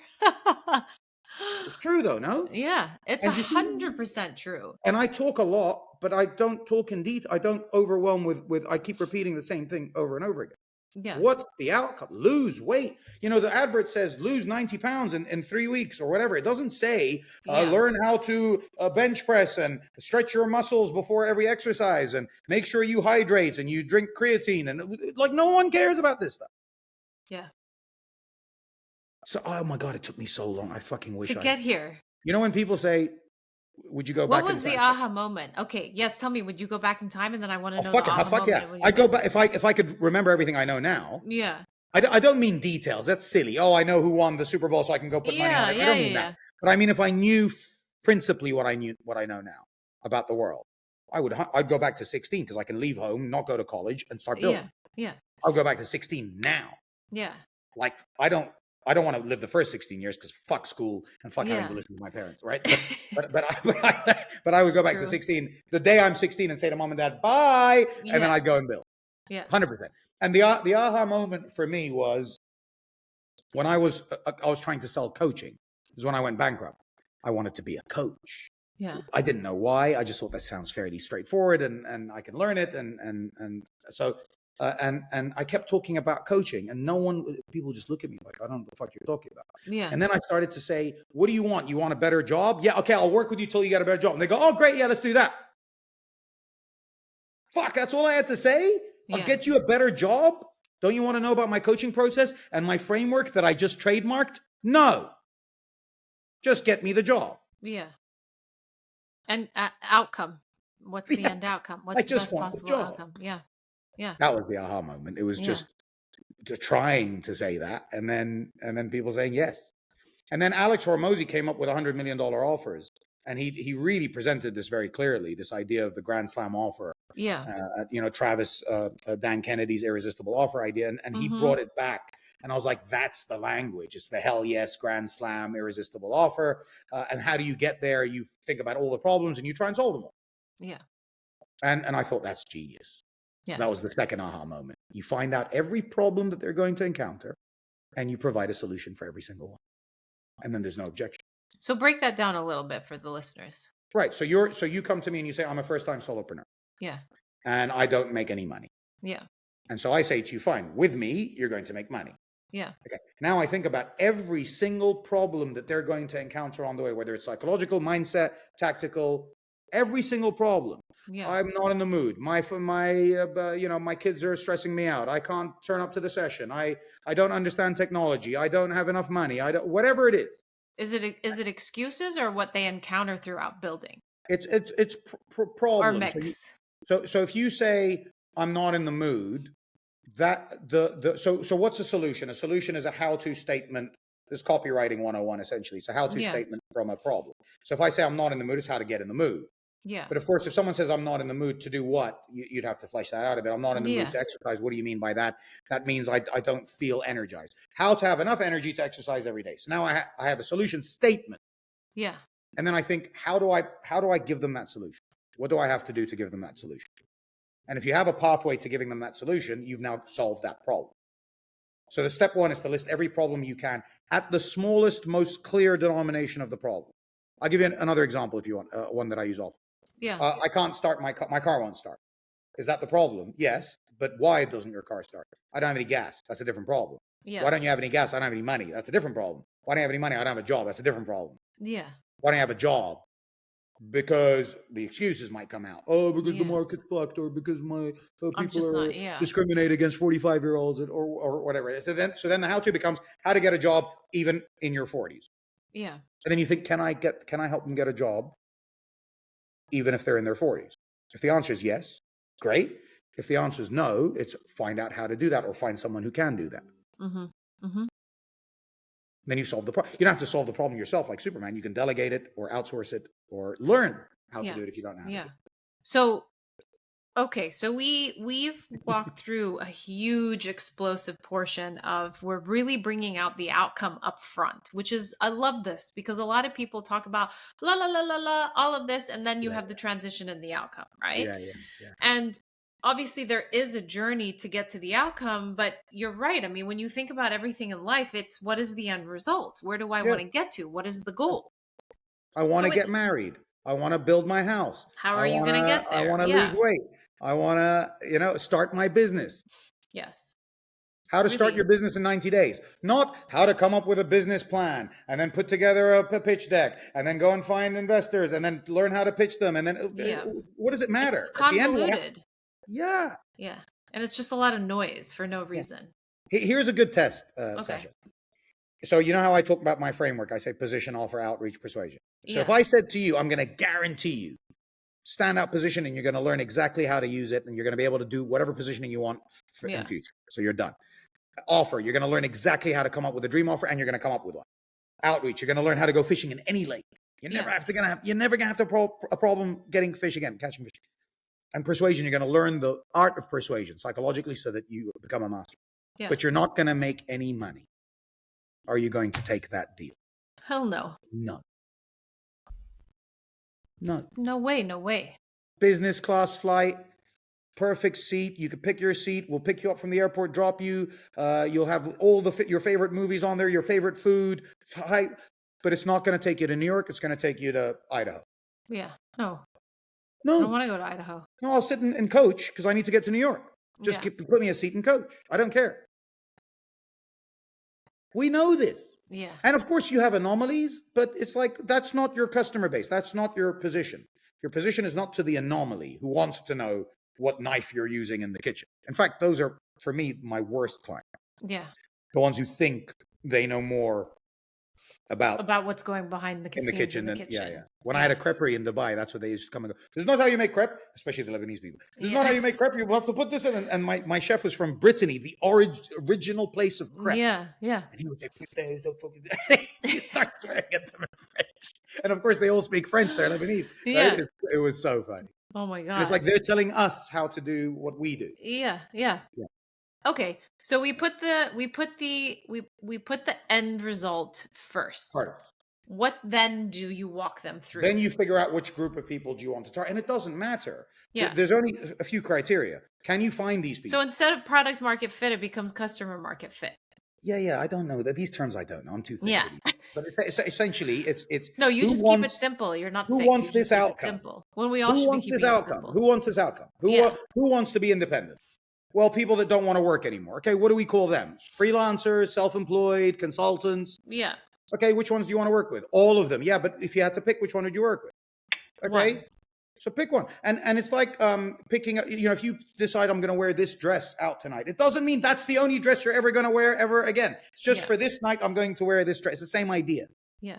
It's true, though, no? Yeah, it's And you see, 100% true. and I talk a lot, but I don't talk in detail. I don't overwhelm with. I keep repeating the same thing over and over again. Yeah. What's the outcome? Lose weight. The advert says lose 90 pounds in 3 weeks or whatever. It doesn't say learn how to bench press and stretch your muscles before every exercise and make sure you hydrate and you drink creatine. And like, no one cares about this stuff. Yeah. So, oh my God, it took me so long. I fucking wish To get here. When people say, would you go What back in was the time? aha moment? Okay, yes, tell me, would you go back in time? And then I want to know the Fuck it. aha Fuck yeah. moment. when you I'd go did. back if I could remember everything I know now. Yeah. I don't mean details. That's silly. Oh, I know who won the Super Bowl, so I can go put money on it. I don't mean that. But I mean, if I knew principally what I know now about the world, I'd go back to 16 because I can leave home, not go to college, and start building. Yeah. I'll go back to 16 now. Yeah. Like I don't want to live the first 16 years because fuck school and fuck having to listen to my parents, right? But I would go back to 16 the day I'm 16 and say to mom and dad, bye, and then I'd go and build. Yeah. 100%. And the aha moment for me was when I was trying to sell coaching. It was when I went bankrupt. I wanted to be a coach. Yeah. I didn't know why. I just thought that sounds fairly straightforward and I can learn it. And so I kept talking about coaching, and people just look at me like, I don't know what the fuck you're talking about. Yeah. And then I started to say, what do you want? You want a better job? Yeah. Okay. I'll work with you till you get a better job. And they go, oh, great. Yeah, let's do that. Fuck. That's all I had to say. I'll get you a better job. Don't you want to know about my coaching process and my framework that I just trademarked? No. Just get me the job. Yeah. And outcome. What's the end outcome? What's the best possible outcome? Yeah. Yeah. That was the aha moment. It was just trying to say that, and then people saying yes. And then Alex Hormozy came up with $100 million offers. And he really presented this very clearly, this idea of the Grand Slam offer. Yeah. Travis, Dan Kennedy's irresistible offer idea. And he brought it back. And I was like, that's the language. It's the hell yes, Grand Slam, irresistible offer. And how do you get there? You think about all the problems and you try and solve them all. Yeah. And I thought that's genius. Yeah. So that was the second aha moment. You find out every problem that they're going to encounter and you provide a solution for every single one. And then there's no objection. So break that down a little bit for the listeners. Right. So you come to me and you say, I'm a first-time solopreneur. Yeah. And I don't make any money. Yeah. And so I say to you, fine, with me, you're going to make money. Yeah. Okay. Now I think about every single problem that they're going to encounter on the way, whether it's psychological, mindset, tactical, every single problem. Yeah. I'm not in the mood. My kids are stressing me out. I can't turn up to the session. I don't understand technology. I don't have enough money. Whatever it is. Is it excuses or what they encounter throughout building? It's problems. Or mix. So if you say I'm not in the mood, so what's a solution? A solution is a how-to statement. This is copywriting 101 essentially. It's a how-to statement from a problem. So if I say I'm not in the mood, it's how to get in the mood. Yeah. But of course, if someone says I'm not in the mood to do what, you'd have to flesh that out a bit. I'm not in the mood to exercise. What do you mean by that? That means I don't feel energized. How to have enough energy to exercise every day. So now I have a solution statement. Yeah. And then I think, how do I give them that solution? What do I have to do to give them that solution? And if you have a pathway to giving them that solution, you've now solved that problem. So the step one is to list every problem you can at the smallest, most clear denomination of the problem. I'll give you another example if you want, one that I use often. Yeah. I can't start my car won't start. Is that the problem? Yes. But why doesn't your car start? I don't have any gas. That's a different problem. Yes. Why don't you have any gas? I don't have any money. That's a different problem. Why don't you have any money? I don't have a job. That's a different problem. Yeah. Why don't you have a job? Because the excuses might come out. Oh, because the market's fucked, or because my people are discriminate against 45-year-olds or whatever. So then the how-to becomes how to get a job even in your 40s. Yeah. And then you think, can I help them get a job even if they're in their 40s? If the answer is yes, great. If the answer is no, it's find out how to do that or find someone who can do that. Mm-hmm. Mm-hmm. Then you solve the problem. You don't have to solve the problem yourself like Superman. You can delegate it or outsource it or learn how to do it if you don't know how to do it. So okay, so we've walked through a huge explosive portion of we're really bringing out the outcome up front, which is I love this because a lot of people talk about la la la la la all of this and then you Yeah, have the transition and the outcome, right? yeah. And obviously there is a journey to get to the outcome, but you're right. I mean, when you think about everything in life, it's what is the end result? Where do I Yeah. want to get to? What is the goal? I want to So get married. I want to build my house. how are you going to get I there? want to lose Yeah. weight. I want to, start my business. Yes. How to start your Really. business in 90 days. Not how to come up with a business plan and then put together a pitch deck and then go and find investors and then learn how to pitch them. And then Yeah. what does it matter? It's At the end, convoluted. yeah. Yeah. And it's just a lot of noise for no Yeah. reason. Here's a good test, Okay. Sasha. So you know how I talk about my framework? I say position, offer, outreach, persuasion. So if Yeah. I said to you, I'm going to guarantee you standout positioning, you're going to learn exactly how to use it and you're going to be able to do whatever positioning you want in Yeah. future. So you're done. Offer, you're going to learn exactly how to come up with a dream offer and you're going to come up with one. Outreach, you're going to learn how to go fishing in any lake. You're never going to have a problem getting fish again, catching fish. And persuasion, you're going to learn the art of persuasion psychologically so that you become a master. Yeah. But you're not going to make any money. Are you going to take that deal? Hell no. No. No. No way. No way. Business class flight, perfect seat. You can pick your seat. We'll pick you up from the airport, drop you. You'll have all your favorite movies on there, your favorite food. But it's not going to take you to New York. It's going to take you to Idaho. Yeah. No. No. I don't want to go to Idaho. No, I'll sit and coach because I need to get to New York. Just put me a seat and coach. I don't care. We know this. Yeah. And of course you have anomalies, but it's like, that's not your customer base. That's not your position. Your position is not to the anomaly who wants to know what knife you're using in the kitchen. In fact, those are, for me, my worst clients. Yeah. The ones who think they know more about what's going behind the in the kitchen. Yeah. When I had a creperie in Dubai, that's what they used to come and go. This is not how you make crepe, especially the Lebanese people. This is not how you make crepe. You have to put this in. And my chef was from Brittany, the original place of crepe. Yeah. Yeah. And he would say, he starts swearing at them in French. And of course, they all speak French. They're Lebanese. Yeah. Right? It was so funny. Oh my God. And it's like they're telling us how to do what we do. Yeah. Okay. So we put the end result first. What then do you walk them through? Then you figure out which group of people do you want to target. And it doesn't matter. Yeah. There's only a few criteria. Can you find these people? So instead of product market fit, it becomes customer market fit. Yeah. I don't know. These terms I don't know. I'm too thick. Yeah. But essentially, it's no. You just keep it simple. You're not. Who thick. wants you this outcome? Simple. When we all who should wants be this keeping outcome? it simple. Who wants this outcome? Who wants to be independent? Well, people that don't want to work anymore. Okay, what do we call them? Freelancers, self-employed, consultants. Yeah. Okay, which ones do you want to work with? All of them. Yeah, but if you had to pick, which one would you work with? Okay. One. So pick one. And it's like picking, if you decide I'm going to wear this dress out tonight, it doesn't mean that's the only dress you're ever going to wear ever again. It's just for this night, I'm going to wear this dress. It's the same idea. Yeah.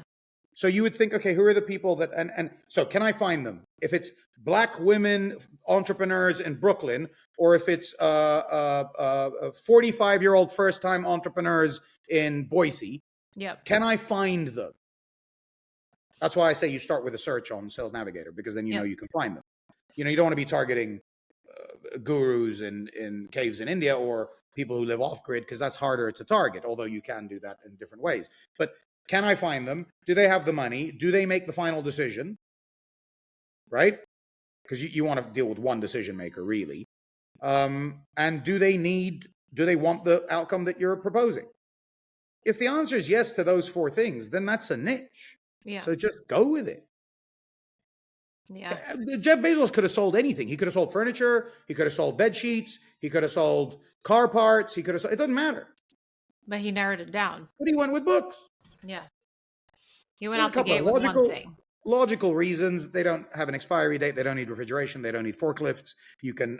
So you would think, okay, who are the people that, and so can I find them? If it's Black women entrepreneurs in Brooklyn, or if it's 45-year-old first-time entrepreneurs in Boise, can I find them? That's why I say you start with a search on Sales Navigator, because then you know you can find them. You don't want to be targeting gurus in caves in India or people who live off-grid, because that's harder to target, although you can do that in different ways. But can I find them? Do they have the money? Do they make the final decision? Right? Because you want to deal with one decision maker, really. And do they want the outcome that you're proposing? If the answer is yes to those four things, then that's a niche. Yeah. So just go with it. Yeah. Jeff Bezos could have sold anything. He could have sold furniture. He could have sold bed sheets. He could have sold car parts. It doesn't matter. But he narrowed it down. But he went with books. Yeah. He went out the gate with one thing. Logical reasons. They don't have an expiry date. They don't need refrigeration. They don't need forklifts. You can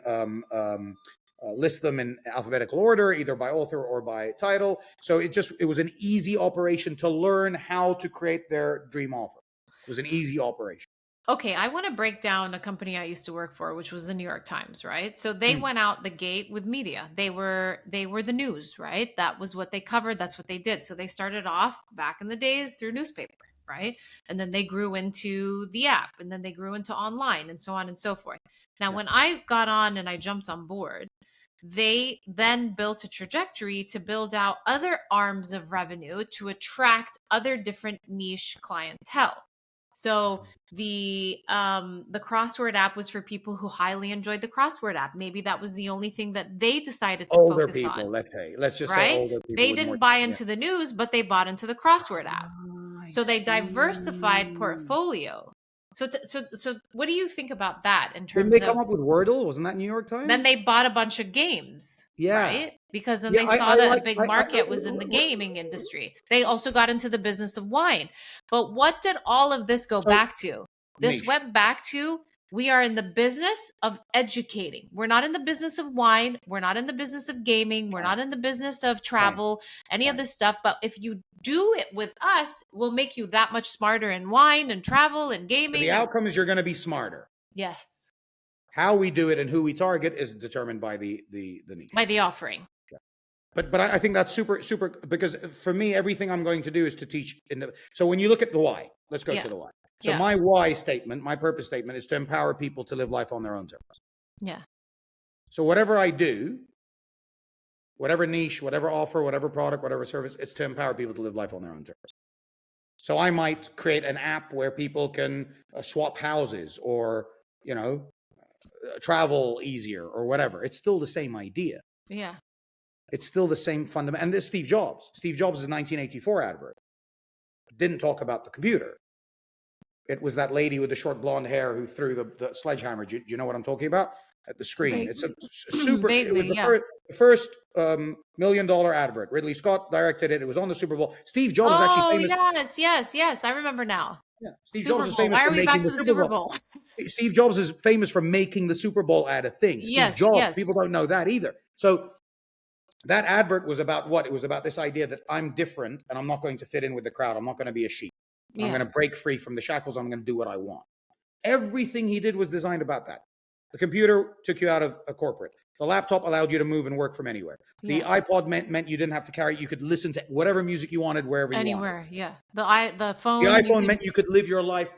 list them in alphabetical order, either by author or by title. So it was an easy operation to learn how to create their dream offer. It was an easy operation. Okay, I want to break down a company I used to work for, which was the New York Times, right? So they Mm, went out the gate with media. They were the news, right? That was what they covered, that's what they did. So they started off back in the days through newspaper, right? And then they grew into the app, and then they grew into online, and so on and so forth. Now, yeah. when I got on and I jumped on board, they then built a trajectory to build out other arms of revenue to attract other different niche clientele. So the crossword app was for people who highly enjoyed the crossword app. Maybe that was the only thing that they decided to Older focus people, on, let's say. Let's just say right? older people They with more didn't buy time. Yeah. into the news, but they bought into the crossword app. I So they diversified see. portfolio. So what do you think about that in Didn't they terms of, come up with Wordle? Wasn't that New York then Times? they bought a bunch of games, Yeah. right? Because then Yeah, they I saw that a like big market was in the gaming industry. They also got into the business of wine. But what did all of this go so back to? This niche. went back to, we are in the business of educating. We're not in the business of wine. We're not in the business of gaming. We're Fine, not in the business of fine, travel, any of fine. this stuff. But if you do it with us, we'll make you that much smarter in wine and travel and But the gaming. And outcome is you're going to be smarter. yes, How we do it and who we target is determined by the niche. by the offering. Yeah. But I think that's super because for me everything I'm going to do is to teach. So when you look at the why, let's go Yeah. to the why. So Yeah. my why statement, my purpose statement, is to empower people to live life on their own terms. Yeah. So whatever I do, whatever niche, whatever offer, whatever product, whatever service, it's to empower people to live life on their own terms. So I might create an app where people can swap houses or, you know, travel easier or whatever. It's still the same idea. Yeah. It's still the same fundamental. And this Steve Jobs. Steve Jobs' 1984 advert didn't talk about the computer. It was that lady with the short blonde hair who threw the sledgehammer. Do you know what I'm talking about? At the screen. It's a super. It was Vaguely, yeah. the first $1 million advert. Ridley Scott directed it. It was on the Super Bowl. Steve Jobs is actually Oh, famous. yes, yes, yes. I remember now. Yeah, Steve Jobs Super is Bowl. famous Why for are we making back the to the Super Super Bowl. Bowl? Steve Jobs is famous for making the Super Bowl ad a thing. Steve Yes, Jobs, yes. people don't know that either. So that advert was about what? It was about this idea that I'm different and I'm not going to fit in with the crowd. I'm not going to be a sheep. I'm Yeah. going to break free from the shackles. I'm going to do what I want. Everything he did was designed about that. The computer took you out of a corporate. The laptop allowed you to move and work from anywhere. The Yeah. iPod meant you didn't have to carry it. You could listen to whatever music you wanted, wherever you wanted. Anywhere. Yeah. The The phone, you iPhone could meant you could live your life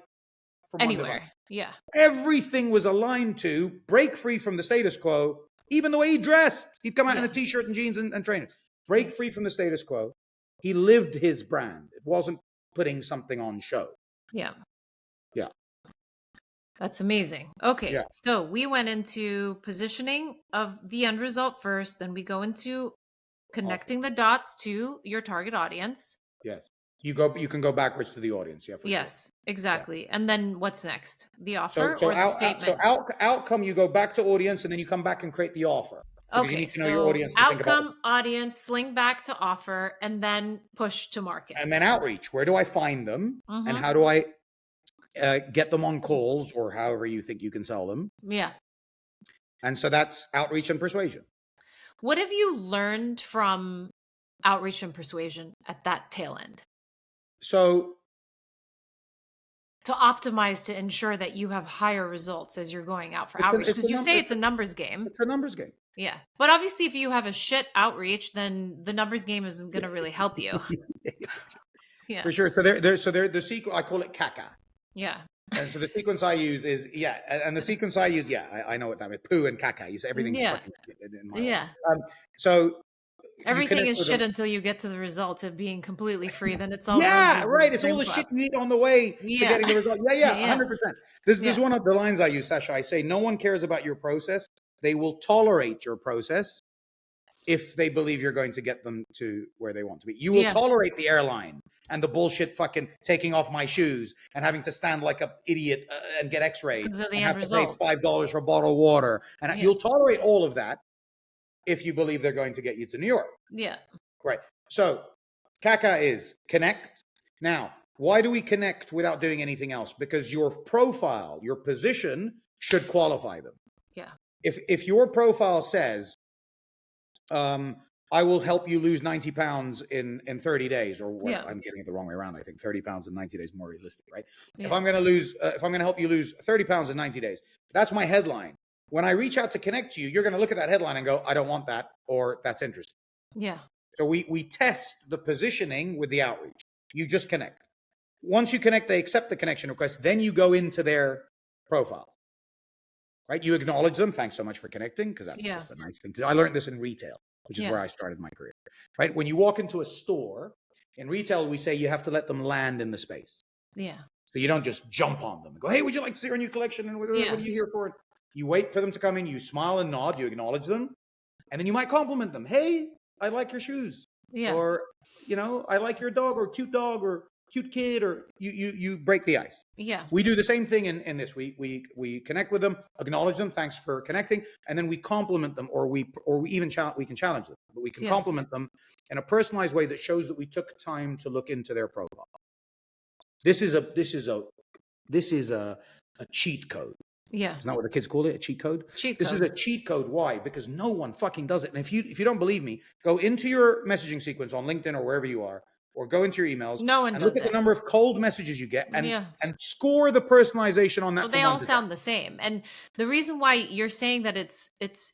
from one device. anywhere. Yeah. Everything was aligned to break free from the status quo. Even the way he dressed, he'd come out in Yeah. a t-shirt and jeans and trainers. Yeah. Break free from the status quo. He lived his brand. It wasn't putting something on show. Yeah. Yeah. That's amazing. Okay. Yeah. So we went into positioning of the end result first, then we go into Offer. connecting the dots to your target audience. Yes. You can go backwards to the audience. Yeah, for sure. Yes, Yeah. exactly. And then what's next? The offer So or the so statement? outcome, you go back to audience and then you come back and create the offer because you Okay, need to know your so audience to think about. outcome, audience, sling back to offer, and then push to market. And then outreach. Where do I find them and Mm-hmm. how do I get them on calls or however you think you can sell them? Yeah. And so that's outreach and persuasion. What have you learned from outreach and persuasion at that tail end So to optimize to ensure that you have higher results as you're going out for outreach? it's Because a you say number. it's a numbers game. It's a numbers game. Yeah. But obviously, if you have a shit outreach, then the numbers game isn't going to really help you. Yeah. For sure. So the sequence, I call it caca. Yeah. And so the sequence I use is, and the sequence I use, I know what that means. Poo and caca. You say everything's Yeah. fucking shit in my Yeah. life. So you Everything connect is with shit them. until you get to the result of being completely free. Then it's all Yeah, roses right. and It's all cream the shit puffs. you eat on the way to Yeah. getting the result. Yeah, Yeah. 100%. This Yeah. is one of the lines I use, Sasha. I say, no one cares about your process. They will tolerate your process if they believe you're going to get them to where they want to be. You will Yeah. tolerate the airline and the bullshit fucking taking off my shoes and having to stand like an idiot and get x-rayed Because of the and end have to pay result. $5 for a bottle of water. And Yeah. you'll tolerate all of that if you believe they're going to get you to New York. Yeah. Right. So Kaka is connect. Now, why do we connect without doing anything else? Because your profile, your position should qualify them. Yeah. If your profile says, I will help you lose 90 pounds in 30 days or what. Yeah. I'm getting it the wrong way around. I think 30 pounds in 90 days is more realistic, right? Yeah. If I'm going to help you lose 30 pounds in 90 days, that's my headline. When I reach out to connect to you, you're going to look at that headline and go, I don't want that, or that's interesting. Yeah. So we test the positioning with the outreach. You just connect. Once you connect, they accept the connection request. Then you go into their profile, right? You acknowledge them. Thanks so much for connecting, because that's just a nice thing to do. I learned this in retail, which is where I started my career, right? When you walk into a store, in retail, we say you have to let them land in the space. Yeah. So you don't just jump on them and go, hey, would you like to see our new collection? And what are you here for? You wait for them to come in, you smile and nod, you acknowledge them, and then you might compliment them. Hey, I like your shoes. Yeah. Or, I like your dog, or cute kid, or you break the ice. Yeah. We do the same thing in this. We connect with them, acknowledge them, thanks for connecting, and then we compliment them, or we can challenge them, but we can compliment them in a personalized way that shows that we took time to look into their profile. This is a cheat code. Yeah. Isn't that what the kids call it? A cheat code? This is a cheat code. Why? Because no one fucking does it. And if you don't believe me, go into your messaging sequence on LinkedIn or wherever you are, or go into your emails. No one and does look at it. the number of cold messages you get and score the personalization on that. Well, they all sound the same. And the reason why you're saying that it's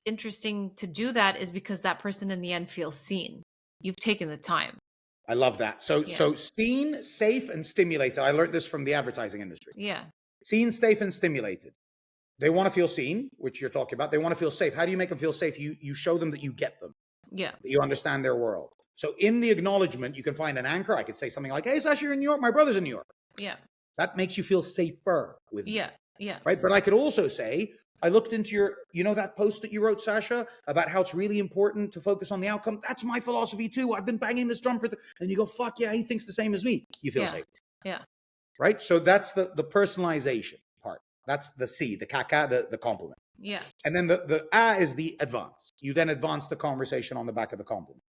interesting to do that is because that person in the end feels seen. You've taken the time. I love that. So seen, safe, and stimulated. I learned this from the advertising industry. Yeah. Seen, safe, and stimulated. They want to feel seen, which you're talking about. They want to feel safe. How do you make them feel safe? You show them that you get them. Yeah. That you understand their world. So in the acknowledgement, you can find an anchor. I could say something like, hey, Sasha, you're in New York. My brother's in New York. Yeah. That makes you feel safer with me. Yeah. Yeah. Right. But I could also say, I looked into your, that post that you wrote, Sasha, about how it's really important to focus on the outcome. That's my philosophy too. I've been banging this drum and you go, fuck yeah, he thinks the same as me. You feel safe. Yeah. Right. So that's the personalization part. That's the C, the caca, the compliment. Yeah. And then the A is the advance. You then advance the conversation on the back of the compliment.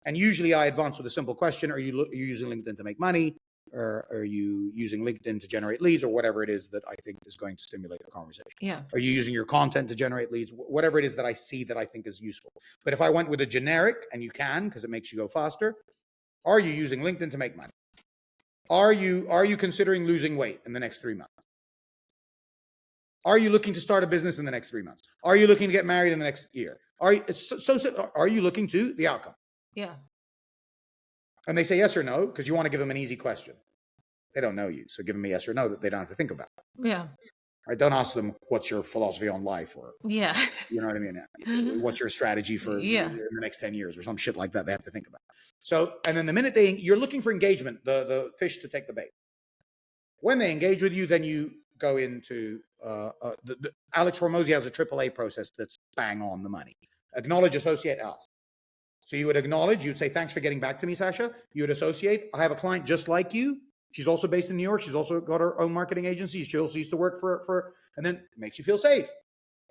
And usually I advance with a simple question. Are you using LinkedIn to make money? Or are you using LinkedIn to generate leads, or whatever it is that I think is going to stimulate the conversation? Yeah. Are you using your content to generate leads? Whatever it is that I see that I think is useful. But if I went with a generic, and you can, because it makes you go faster, are you using LinkedIn to make money? Are you considering losing weight in the next 3 months? Are you looking to start a business in the next 3 months? Are you looking to get married in the next year? Are you looking to the outcome? Yeah. And they say yes or no, because you want to give them an easy question. They don't know you, so give them a yes or no that they don't have to think about. Yeah. Right? Don't ask them what's your philosophy on life, or you know what I mean. What's your strategy for in the next 10 years, or some shit like that. They have to think about. So, and then the minute you're looking for engagement, the fish to take the bait. When they engage with you, then you go into Alex Hormozy has a AAA process that's bang on the money. Acknowledge, associate, ask. So you would acknowledge, you'd say, thanks for getting back to me, Sasha. You would associate, I have a client just like you. She's also based in New York. She's also got her own marketing agency. She also used to work for and then it makes you feel safe.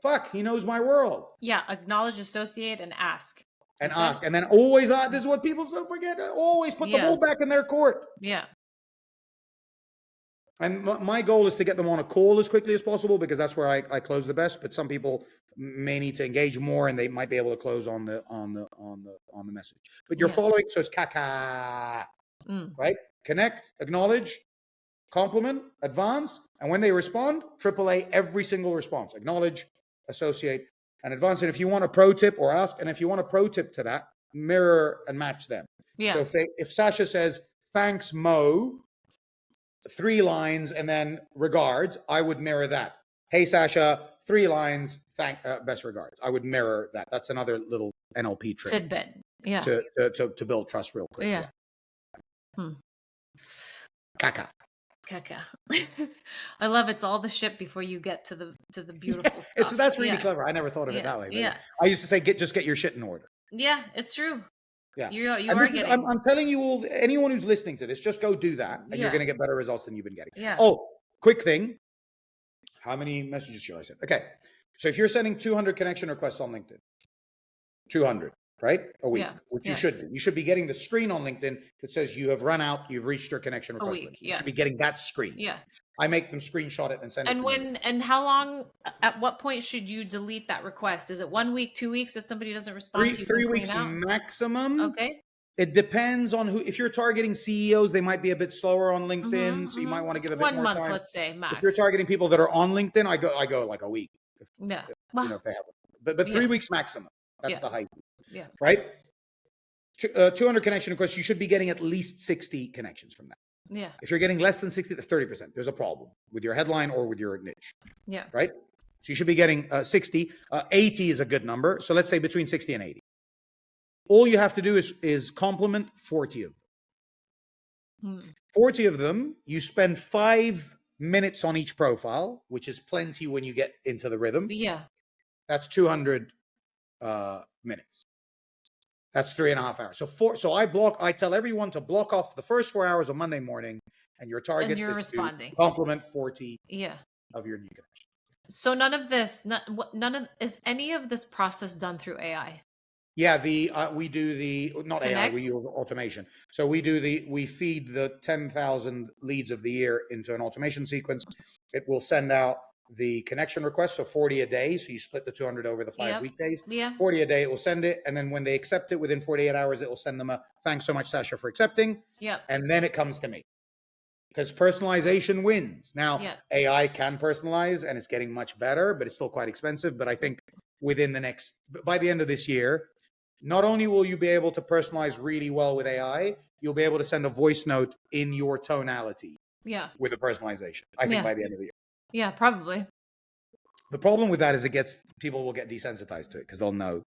Fuck, he knows my world. Yeah, acknowledge, associate, and ask. And ask. And then always, this is what people so forget, always put the ball back in their court. Yeah. And my goal is to get them on a call as quickly as possible, because that's where I close the best. But some people may need to engage more, and they might be able to close on the message. But you're following, so it's caca, right? Connect, acknowledge, compliment, advance, and when they respond, AAA every single response. Acknowledge, associate, and advance. And if you want a pro tip, or ask, and if you want a pro tip to that, mirror and match them. Yeah. So if Sasha says, thanks, Moe, 3 lines, and then regards, I would mirror that. Hey, Sasha, 3 lines, best regards. I would mirror that. That's another little NLP trick. Tidbit. Yeah. To build trust real quick. Yeah. Caca. Caca. I love it's all the shit before you get to the beautiful stuff. That's really clever. I never thought of it that way. Yeah. I used to say, just get your shit in order. Yeah, it's true. Yeah. I'm telling you all, anyone who's listening to this, just go do that, and you're going to get better results than you've been getting. Yeah. Oh, quick thing. How many messages should I send? Okay. So if you're sending 200 connection requests on LinkedIn, 200, right? A week, which you should do. You should be getting the screen on LinkedIn that says you have run out, you've reached your connection request limit. You should be getting that screen. Yeah. I make them screenshot it and send it And to me. and how long, at what point should you delete that request? Is it 1 week, 2 weeks that somebody doesn't respond so you can Three clean weeks out? maximum. Okay. It depends on who. If you're targeting CEOs, they might be a bit slower on LinkedIn, Mhm, so you might mhm. want to give a So bit 1 more month, time. let's say, If you're max. targeting people that are on LinkedIn, I go like a week. Yeah. If Well, they have it. But 3 yeah, weeks maximum. That's yeah, the height, yeah, right? 200 connection requests, you should be getting at least 60 connections from that. yeah, If you're getting less than 60, that's 30%. There's a problem with your headline or with your niche, yeah. right? So you should be getting 60. 80 is a good number. So let's say between 60 and 80. All you have to do is compliment 40 of them. Hmm. 40 of them, you spend 5 minutes on each profile, which is plenty when you get into the rhythm. Yeah. That's 200 minutes. That's 3.5 hours. So I tell everyone to block off the first 4 hours of Monday morning, and your And target you're is to responding. compliment 40 Yeah. of your new connections. So none of this, none of, is any of this process done through AI? Yeah, we do the, not AI, we Connect? use automation. So we feed the 10,000 leads of the year into an automation sequence. It will send out the connection request, so 40 a day. So you split the 200 over the 5 Yep. weekdays. Yeah. 40 a day, it will send it, and then when they accept it within 48 hours, it will send them a thanks so much, Sasha, for accepting. Yep. And then it comes to me because personalization wins. Now, Yep. AI can personalize, and it's getting much better, but it's still quite expensive. But I think by the end of this year, not only will you be able to personalize really well with AI, you'll be able to send a voice note in your tonality Yeah. with the personalization, I think, Yeah. by the end of the year. Yeah, probably. The problem with that is people will get desensitized to it because they'll know.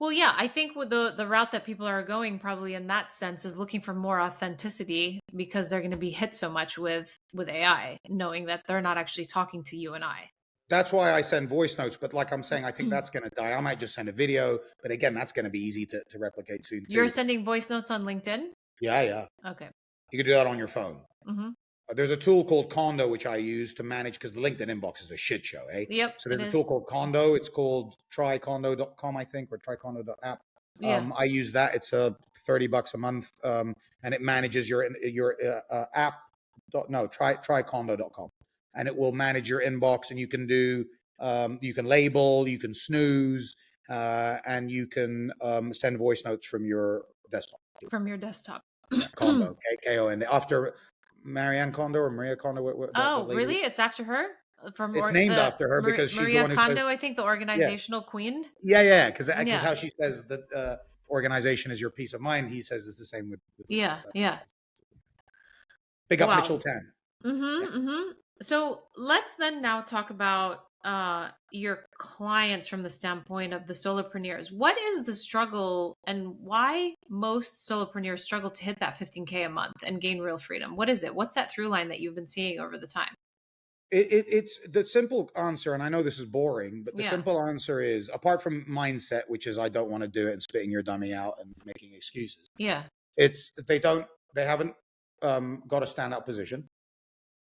Well, yeah, I think with the route that people are going, probably in that sense, is looking for more authenticity because they're going to be hit so much with AI, knowing that they're not actually talking to you and I. That's why I send voice notes. But like I'm saying, I think that's going to die. I might just send a video. But again, that's going to be easy to replicate soon You're too. sending voice notes on LinkedIn? Yeah. Okay. You can do that on your phone. Mm-hmm. There's a tool called Condo, which I use to manage, because the LinkedIn inbox is a shit show, eh? Yep, So it there's a tool is. called Condo. It's called trycondo.com, I think, or trycondo.app. Yeah. I use that. It's $30 a month, and it manages your app. No, trycondo.com, and it will manage your inbox, and you can do you can label, you can snooze, and you can send voice notes from your desktop. From your desktop. Yeah, Kondo, K-O-N, after Marianne Kondo or Maria Kondo, that Oh, lady. really? It's after her? From It's or named the after her because she's the Maria one who says, Kondo, I think, the yeah, organizational queen. because Yeah. how she says that organization is your peace of mind. He says it's the same with LinkedIn. Yeah. So Yeah. big up Mitchell Wow. Tan. Yeah. Mm-hmm. Mm-hmm. So let's then now talk about your clients from the standpoint of the solopreneurs. What is the struggle and why most solopreneurs struggle to hit that 15K a month and gain real freedom? What is it? What's that through line that you've been seeing over the time? It's the simple answer, and I know this is boring, but the Yeah. simple answer is, apart from mindset, which is I don't want to do it and spitting your dummy out and making excuses. Yeah. It's they haven't got a standout position,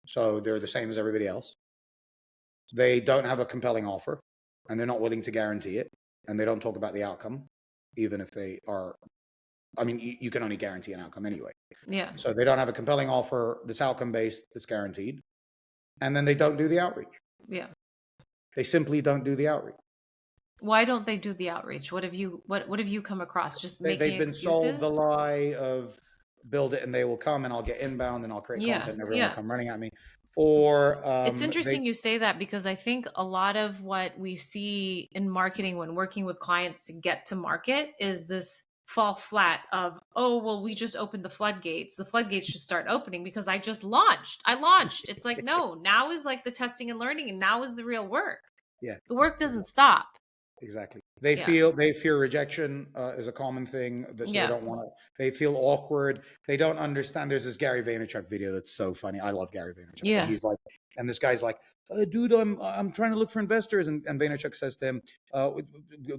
so they're the same as everybody else. They don't have a compelling offer, and they're not willing to guarantee it, and they don't talk about the outcome, even if they are. I mean, you can only guarantee an outcome anyway. Yeah. So they don't have a compelling offer that's outcome based, that's guaranteed, and then they don't do the outreach. Yeah. They simply don't do the outreach. Why don't they do the outreach? What have you come across? Just making They've been sold the excuses? lie of build it and they will come, and I'll get inbound and I'll create Yeah. content and everyone will Yeah. come running at me. Or It's they interesting you say that because I think a lot of what we see in marketing when working with clients to get to market is this fall flat of, oh, well, we just opened the floodgates. The floodgates should start opening because I just launched. I launched. It's like, no, now is like the testing and learning, and now is the real work. yeah, The work doesn't stop. exactly. They Yeah. fear rejection is a common thing, so they Yeah. don't want to. They feel awkward. They don't understand. There's this Gary Vaynerchuk video that's so funny. I love Gary Vaynerchuk. Yeah. And he's like, and this guy's like, dude, I'm trying to look for investors, and Vaynerchuk says to him,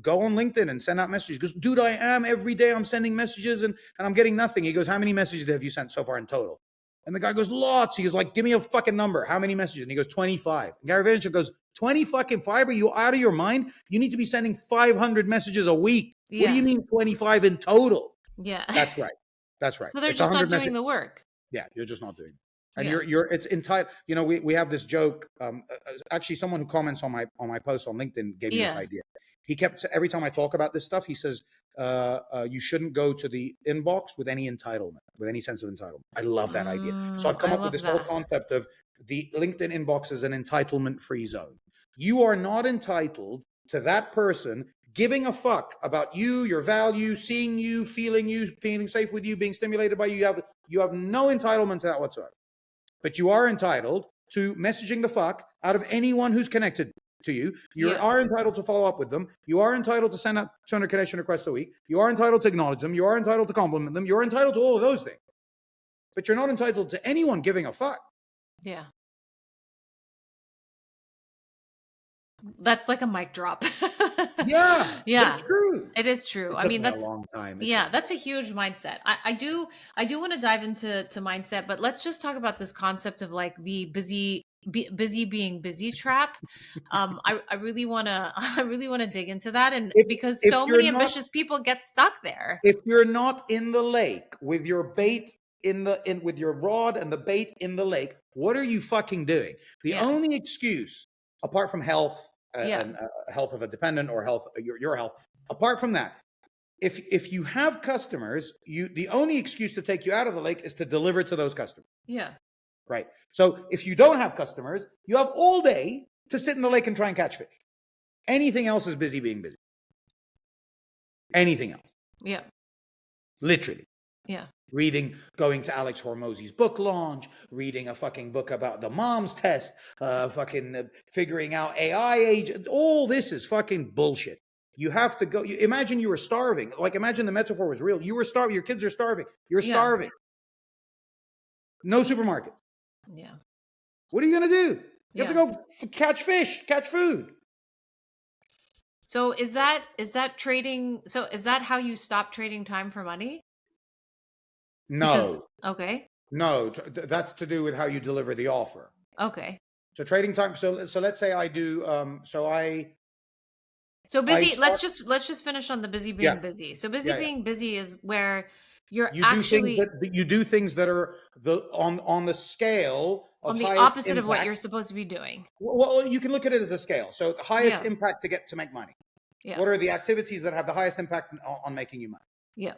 go on LinkedIn and send out messages. He goes, dude, I am every day. I'm sending messages and I'm getting nothing. He goes, how many messages have you sent so far in total? And the guy goes, lots. He goes, like, give me a fucking number. How many messages? And he goes, 25. And Gary Vaynerchuk goes, 20 fucking 5? Are you out of your mind? You need to be sending 500 messages a week. What do you Yeah. mean 25 in total? Yeah. That's right. That's right. So they're It's just not 100 doing messages. the work. Yeah, you're just not doing it. And Yeah. it's entitled, we have this joke. Actually, someone who comments on my post on LinkedIn gave me this Yeah. idea. He kept, every time I talk about this stuff, he says, you shouldn't go to the inbox with any entitlement, with any sense of entitlement. I love that idea. So I've come I up with love this whole that. concept of the LinkedIn inbox is an entitlement-free zone. You are not entitled to that person giving a fuck about you, your value, seeing you, feeling safe with you, being stimulated by you. You have no entitlement to that whatsoever. But you are entitled to messaging the fuck out of anyone who's connected to you. You Yeah. are entitled to follow up with them. You are entitled to send out 200 connection requests a week. You are entitled to acknowledge them. You are entitled to compliment them. You're entitled to all of those things. But you're not entitled to anyone giving a fuck. Yeah. That's like a mic drop. Yeah, but Yeah, it's true. it is true. It I took mean, me a that's long time. yeah, that's a huge mindset. I do want to dive into mindset, but let's just talk about this concept of like the busy being busy trap. I really want to I really want to dig into that, and If because if so you're many not ambitious people get stuck there. if you're not in the lake with your bait with your rod and the bait in the lake, what are you fucking doing? The Yeah. only excuse, apart from health Yeah. and health of a dependent or health your health, apart from that, if you have customers, the only excuse to take you out of the lake is to deliver to those customers, Yeah. right? So if you don't have customers, you have all day to sit in the lake and try and catch fish. Anything else is busy being busy. Anything else, Yeah. literally. Yeah. Going to Alex Hormozy's book launch, reading a fucking book about the mom's test, figuring out AI agent. All this is fucking bullshit. You have to go. Imagine you were starving. Like, imagine the metaphor was real. You were starving. Your kids are starving. You're Yeah. starving. No supermarket. Yeah. What are you going to do? You have Yeah. to go catch fish, catch food. So is that trading? So is that how you stop trading time for money? Because No, okay. no. That's to do with how you deliver the offer. Okay. So trading time. So let's say I do. So I busy, start. let's just finish on the busy Yeah, being busy. So busy yeah, yeah. being busy is where you're You actually do things that are on the scale of on the highest opposite of what you're impact. supposed to be doing. Well, you can look at it as a scale. So the highest Yeah. impact to make money. Yeah. What are the activities that have the highest impact on making you money? Yeah.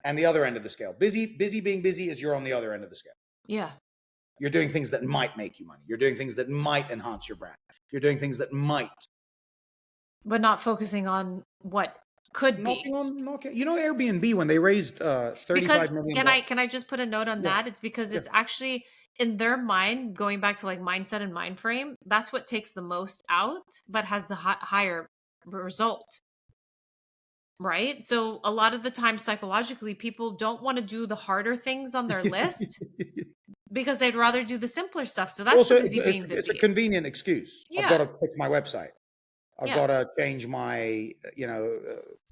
And the other end of the scale, busy being busy is you're on the other end of the scale. Yeah. You're doing things that might make you money. You're doing things that might enhance your brand. You're doing things that might. But not focusing on what could be. Knocking. Airbnb, when they raised Because $35 million. can I just put a note on Yeah, that? It's because yeah. it's actually in their mind, going back to like mindset and mind frame, that's what takes the most out, but has the higher result. Right? So a lot of the time psychologically people don't want to do the harder things on their list because they'd rather do the simpler stuff. So that's the Also, busy being it's a busy. convenient excuse. I've got Yeah. to fix my website. I've Yeah. got to change my,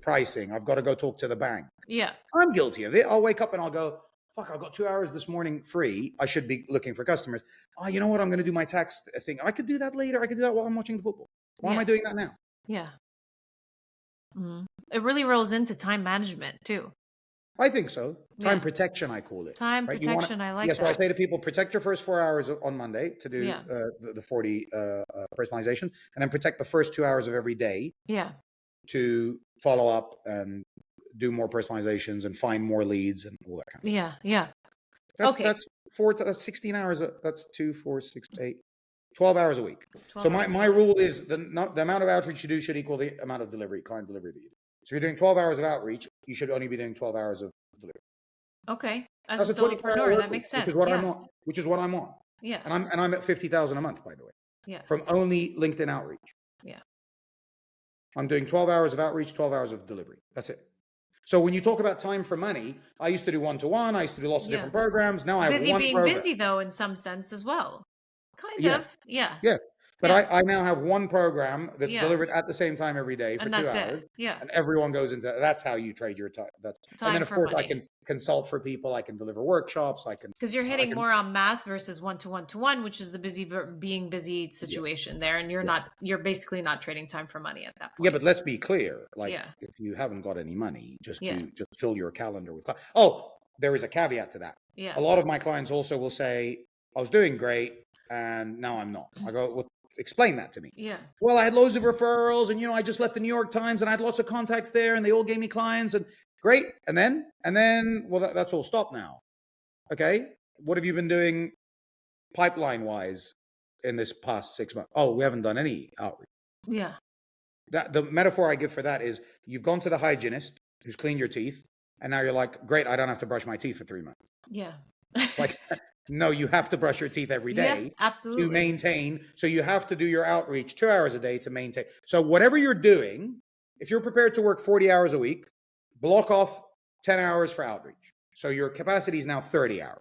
pricing. I've got to go talk to the bank. Yeah. I'm guilty of it. I'll wake up and I'll go, fuck, I've got 2 hours this morning free. I should be looking for customers. Oh, you know what? I'm going to do my tax thing. I could do that later. I could do that while I'm watching the football. Why am I Yeah. doing that now? Yeah. Mhm. It really rolls into time management too. I think so. Time Yeah. protection, I call it. Time Right? protection. I like So I that. say to people, protect your first 4 hours on Monday to do Yeah. the 40 personalizations, and then protect the first 2 hours of every day Yeah. to follow up and do more personalizations and find more leads and all that kind of stuff. Yeah. Yeah. That's Okay. that's 16 hours. That's 2, 4, 6, 8, 12 hours a week. 12 So hours. my rule is the amount of outreach you do should equal the amount of client delivery that you do. So if you're doing 12 hours of outreach, you should only be doing 12 hours of delivery. Okay. As That's a a 24-hour solopreneur, work that week, makes which is sense. what Yeah. I'm on. Which is what I'm on. Yeah. And I'm at 50,000 a month, by the way, Yeah. from only LinkedIn outreach. Yeah. I'm doing 12 hours of outreach, 12 hours of delivery. That's it. So when you talk about time for money, I used to do one-to-one. I used to do lots of Yeah. different programs. Now I have Busy one being program. busy though, in some sense as well. Kind Yes. of. Yeah. Yeah. But Yeah. I now have one program that's Yeah. delivered at the same time every day for And 2 that's hours. it. Yeah. And everyone goes into that's how you trade your time. And Time then of for course I money. can consult for people. I can deliver workshops. Because you're hitting more on mass versus one to one, which is the being busy Yeah. situation there. And you're basically not trading time for money at that point. Yeah, but let's be clear. Like, Yeah. if you haven't got any money, just Yeah. fill your calendar with. Oh, there is a caveat to that. Yeah. A lot of my clients also will say, I was doing great and now I'm not. I go, well, explain that to me. Yeah. Well, I had loads of referrals and, I just left the New York Times and I had lots of contacts there and they all gave me clients and great. And then, well, that's all stopped now. Okay. What have you been doing pipeline wise in this past 6 months? Oh, we haven't done any outreach. Yeah. The metaphor I give for that is you've gone to the hygienist who's cleaned your teeth and now you're like, great, I don't have to brush my teeth for 3 months. Yeah. It's like, no, you have to brush your teeth every Yeah, day to absolutely. maintain. So you have to do your outreach 2 hours a day to maintain. So whatever you're doing, if you're prepared to work 40 hours a week, block off 10 hours for outreach. So your capacity is now 30 hours.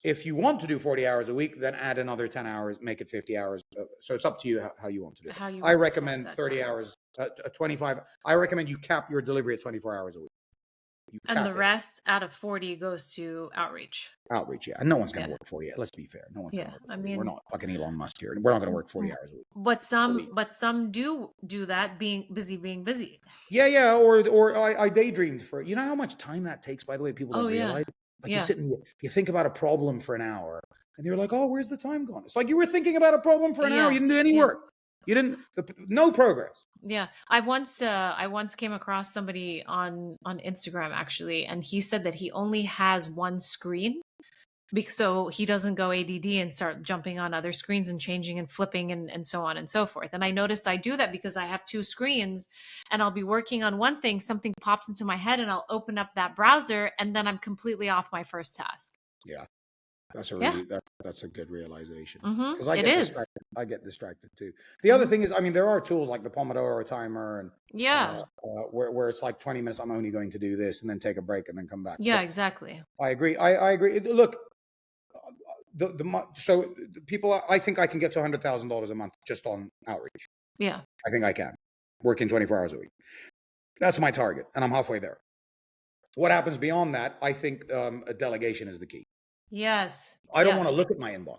If you want to do 40 hours a week, then add another 10 hours, make it 50 hours. So it's up to you how you want to do it. I recommend 30 hours, 25. I recommend you cap your delivery at 24 hours a week. And the rest out of 40 goes to outreach. Outreach, yeah. And no one's going to work 40. Let's be fair. No one's going to work 40. We're not fucking Elon Musk here. We're not going to work 40 hours a week. But some do that, being busy. Yeah. Or I daydreamed for, you know how much time that takes, by the way, people don't realize? Like you sit and you think about a problem for an hour and you're like, oh, where's the time gone? It's like you were thinking about a problem for an hour. You didn't do any work. You didn't, no progress. Yeah. I once came across somebody on Instagram actually, and he said that he only has one screen so he doesn't go ADD and start jumping on other screens and changing and flipping and so on and so forth. And I noticed I do that because I have two screens and I'll be working on one thing, something pops into my head and I'll open up that browser and then I'm completely off my first task. Yeah. That's a really, that's a good realization. Because I get distracted too. The other thing is, I mean, there are tools like the Pomodoro timer and where it's like 20 minutes, I'm only going to do this and then take a break and then come back. Yeah, exactly. I agree. I agree. Look, so people, I think I can get to $100,000 a month just on outreach. Yeah. I think I can, working 24 hours a week. That's my target and I'm halfway there. What happens beyond that, I think a delegation is the key. Yes. I don't want to look at my inbox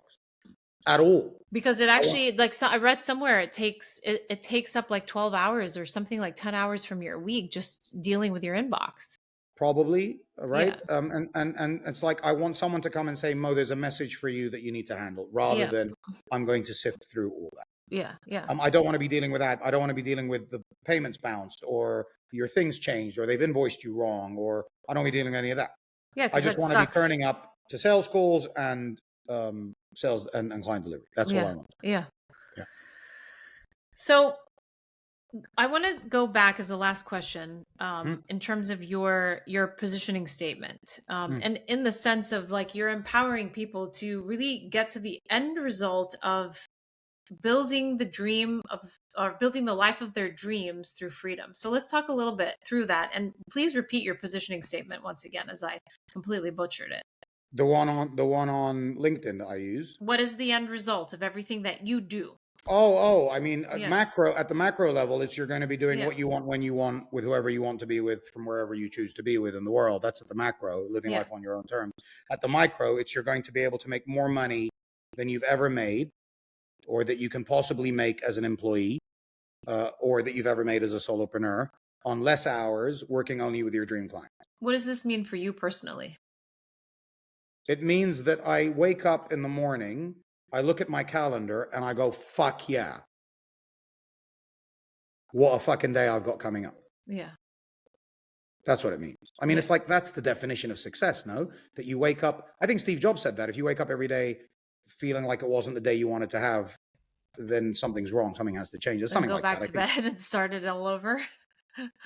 at all. Because it actually, I read somewhere it takes up like 12 hours or something, like 10 hours from your week just dealing with your inbox. Probably, right? Yeah. And it's like I want someone to come and say, Mo, there's a message for you that you need to handle, rather than I'm going to sift through all that. Yeah. I don't want to be dealing with that. I don't want to be dealing with the payments bounced or your things changed or they've invoiced you wrong, or I don't want to be dealing with any of that. Yeah, I just want to be turning up to sales calls and sales and client delivery. That's all I want. Yeah. So I want to go back as the last question in terms of your positioning statement, and in the sense of like you're empowering people to really get to the end result of building the dream of, or building the life of their dreams through freedom. So let's talk a little bit through that, and please repeat your positioning statement once again, as I completely butchered it. The one on LinkedIn that I use. What is the end result of everything that you do? I mean, at the macro level, it's you're going to be doing what you want, when you want, with whoever you want to be with, from wherever you choose to be with in the world. That's at the macro, living life on your own terms. At the micro, it's you're going to be able to make more money than you've ever made, or that you can possibly make as an employee, or that you've ever made as a solopreneur, on less hours, working only with your dream client. What does this mean for you personally? It means that I wake up in the morning, I look at my calendar and I go, fuck yeah. What a fucking day I've got coming up. Yeah. That's what it means. I mean, it's like, that's the definition of success, no? That you wake up, I think Steve Jobs said that, if you wake up every day feeling like it wasn't the day you wanted to have, then something's wrong. Something has to change. There's something like that. Go back to bed and start it all over.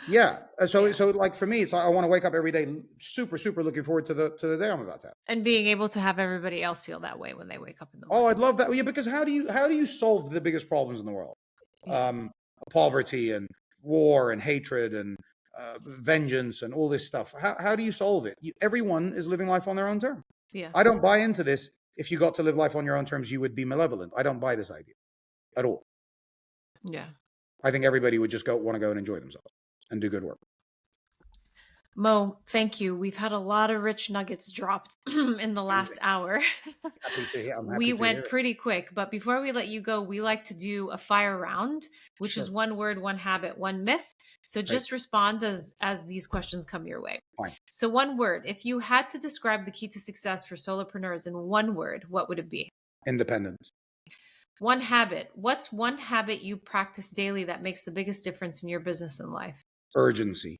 Yeah. So like for me, it's I want to wake up every day super, super looking forward to the day I'm about to have. And being able to have everybody else feel that way when they wake up in the morning. Oh, I'd love that. Yeah, because how do you solve the biggest problems in the world? Poverty and war and hatred and vengeance and all this stuff. How do you solve it? Everyone is living life on their own terms. Yeah. I don't buy into this. If you got to live life on your own terms, you would be malevolent. I don't buy this idea at all. Yeah. I think everybody would just want to go and enjoy themselves and do good work. Mo, thank you. We've had a lot of rich nuggets dropped in the last hour. We went pretty quick, but before we let you go, we like to do a fire round, which is one word, one habit, one myth. So Right. just respond as these questions come your way. Fine. So one word, if you had to describe the key to success for solopreneurs in one word, what would it be? Independence. One habit. What's one habit you practice daily that makes the biggest difference in your business and life? Urgency.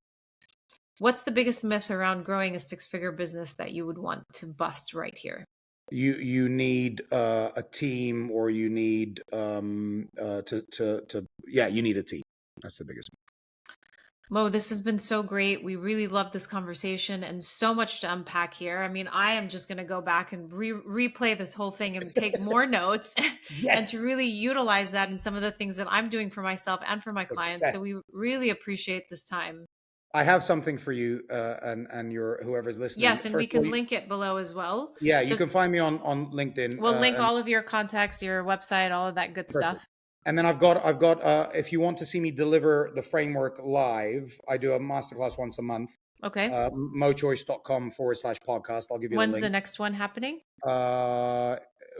What's the biggest myth around growing a six-figure business that you would want to bust right here? You need a team, or you need you need a team. That's the biggest. Mo, this has been so great. We really love this conversation and so much to unpack here. I mean, I am just going to go back and replay this whole thing and take more notes and to Yes. really utilize that in some of the things that I'm doing for myself and for my clients. Success. So we really appreciate this time. I have something for you, and your whoever's listening. Yes, and we First of all, can link it below as well. yeah, you So can find me on LinkedIn. we'll link And all of your contacts, your website, all of that good perfect. stuff. And then I've got if you want to see me deliver the framework live, I do a masterclass once a month. Okay. mochoice.com/podcast. I'll give you the When's the link. next one happening?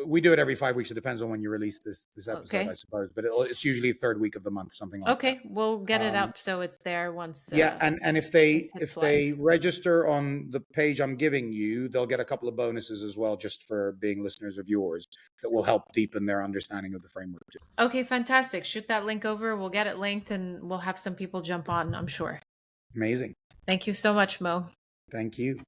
We do it every 5 weeks. It depends on when you release this episode, I Okay. suppose, but it's usually third week of the month, something like that. Okay. We'll get it Um, up so it's there once yeah, and if it if hits live. they register on the page I'm giving you, they'll get a couple of bonuses as well, just for being listeners of yours, that will help deepen their understanding of the framework too. Okay, fantastic. Shoot that link over. We'll get it linked and we'll have some people jump on, I'm sure. Amazing. Thank you so much, Mo. Thank you.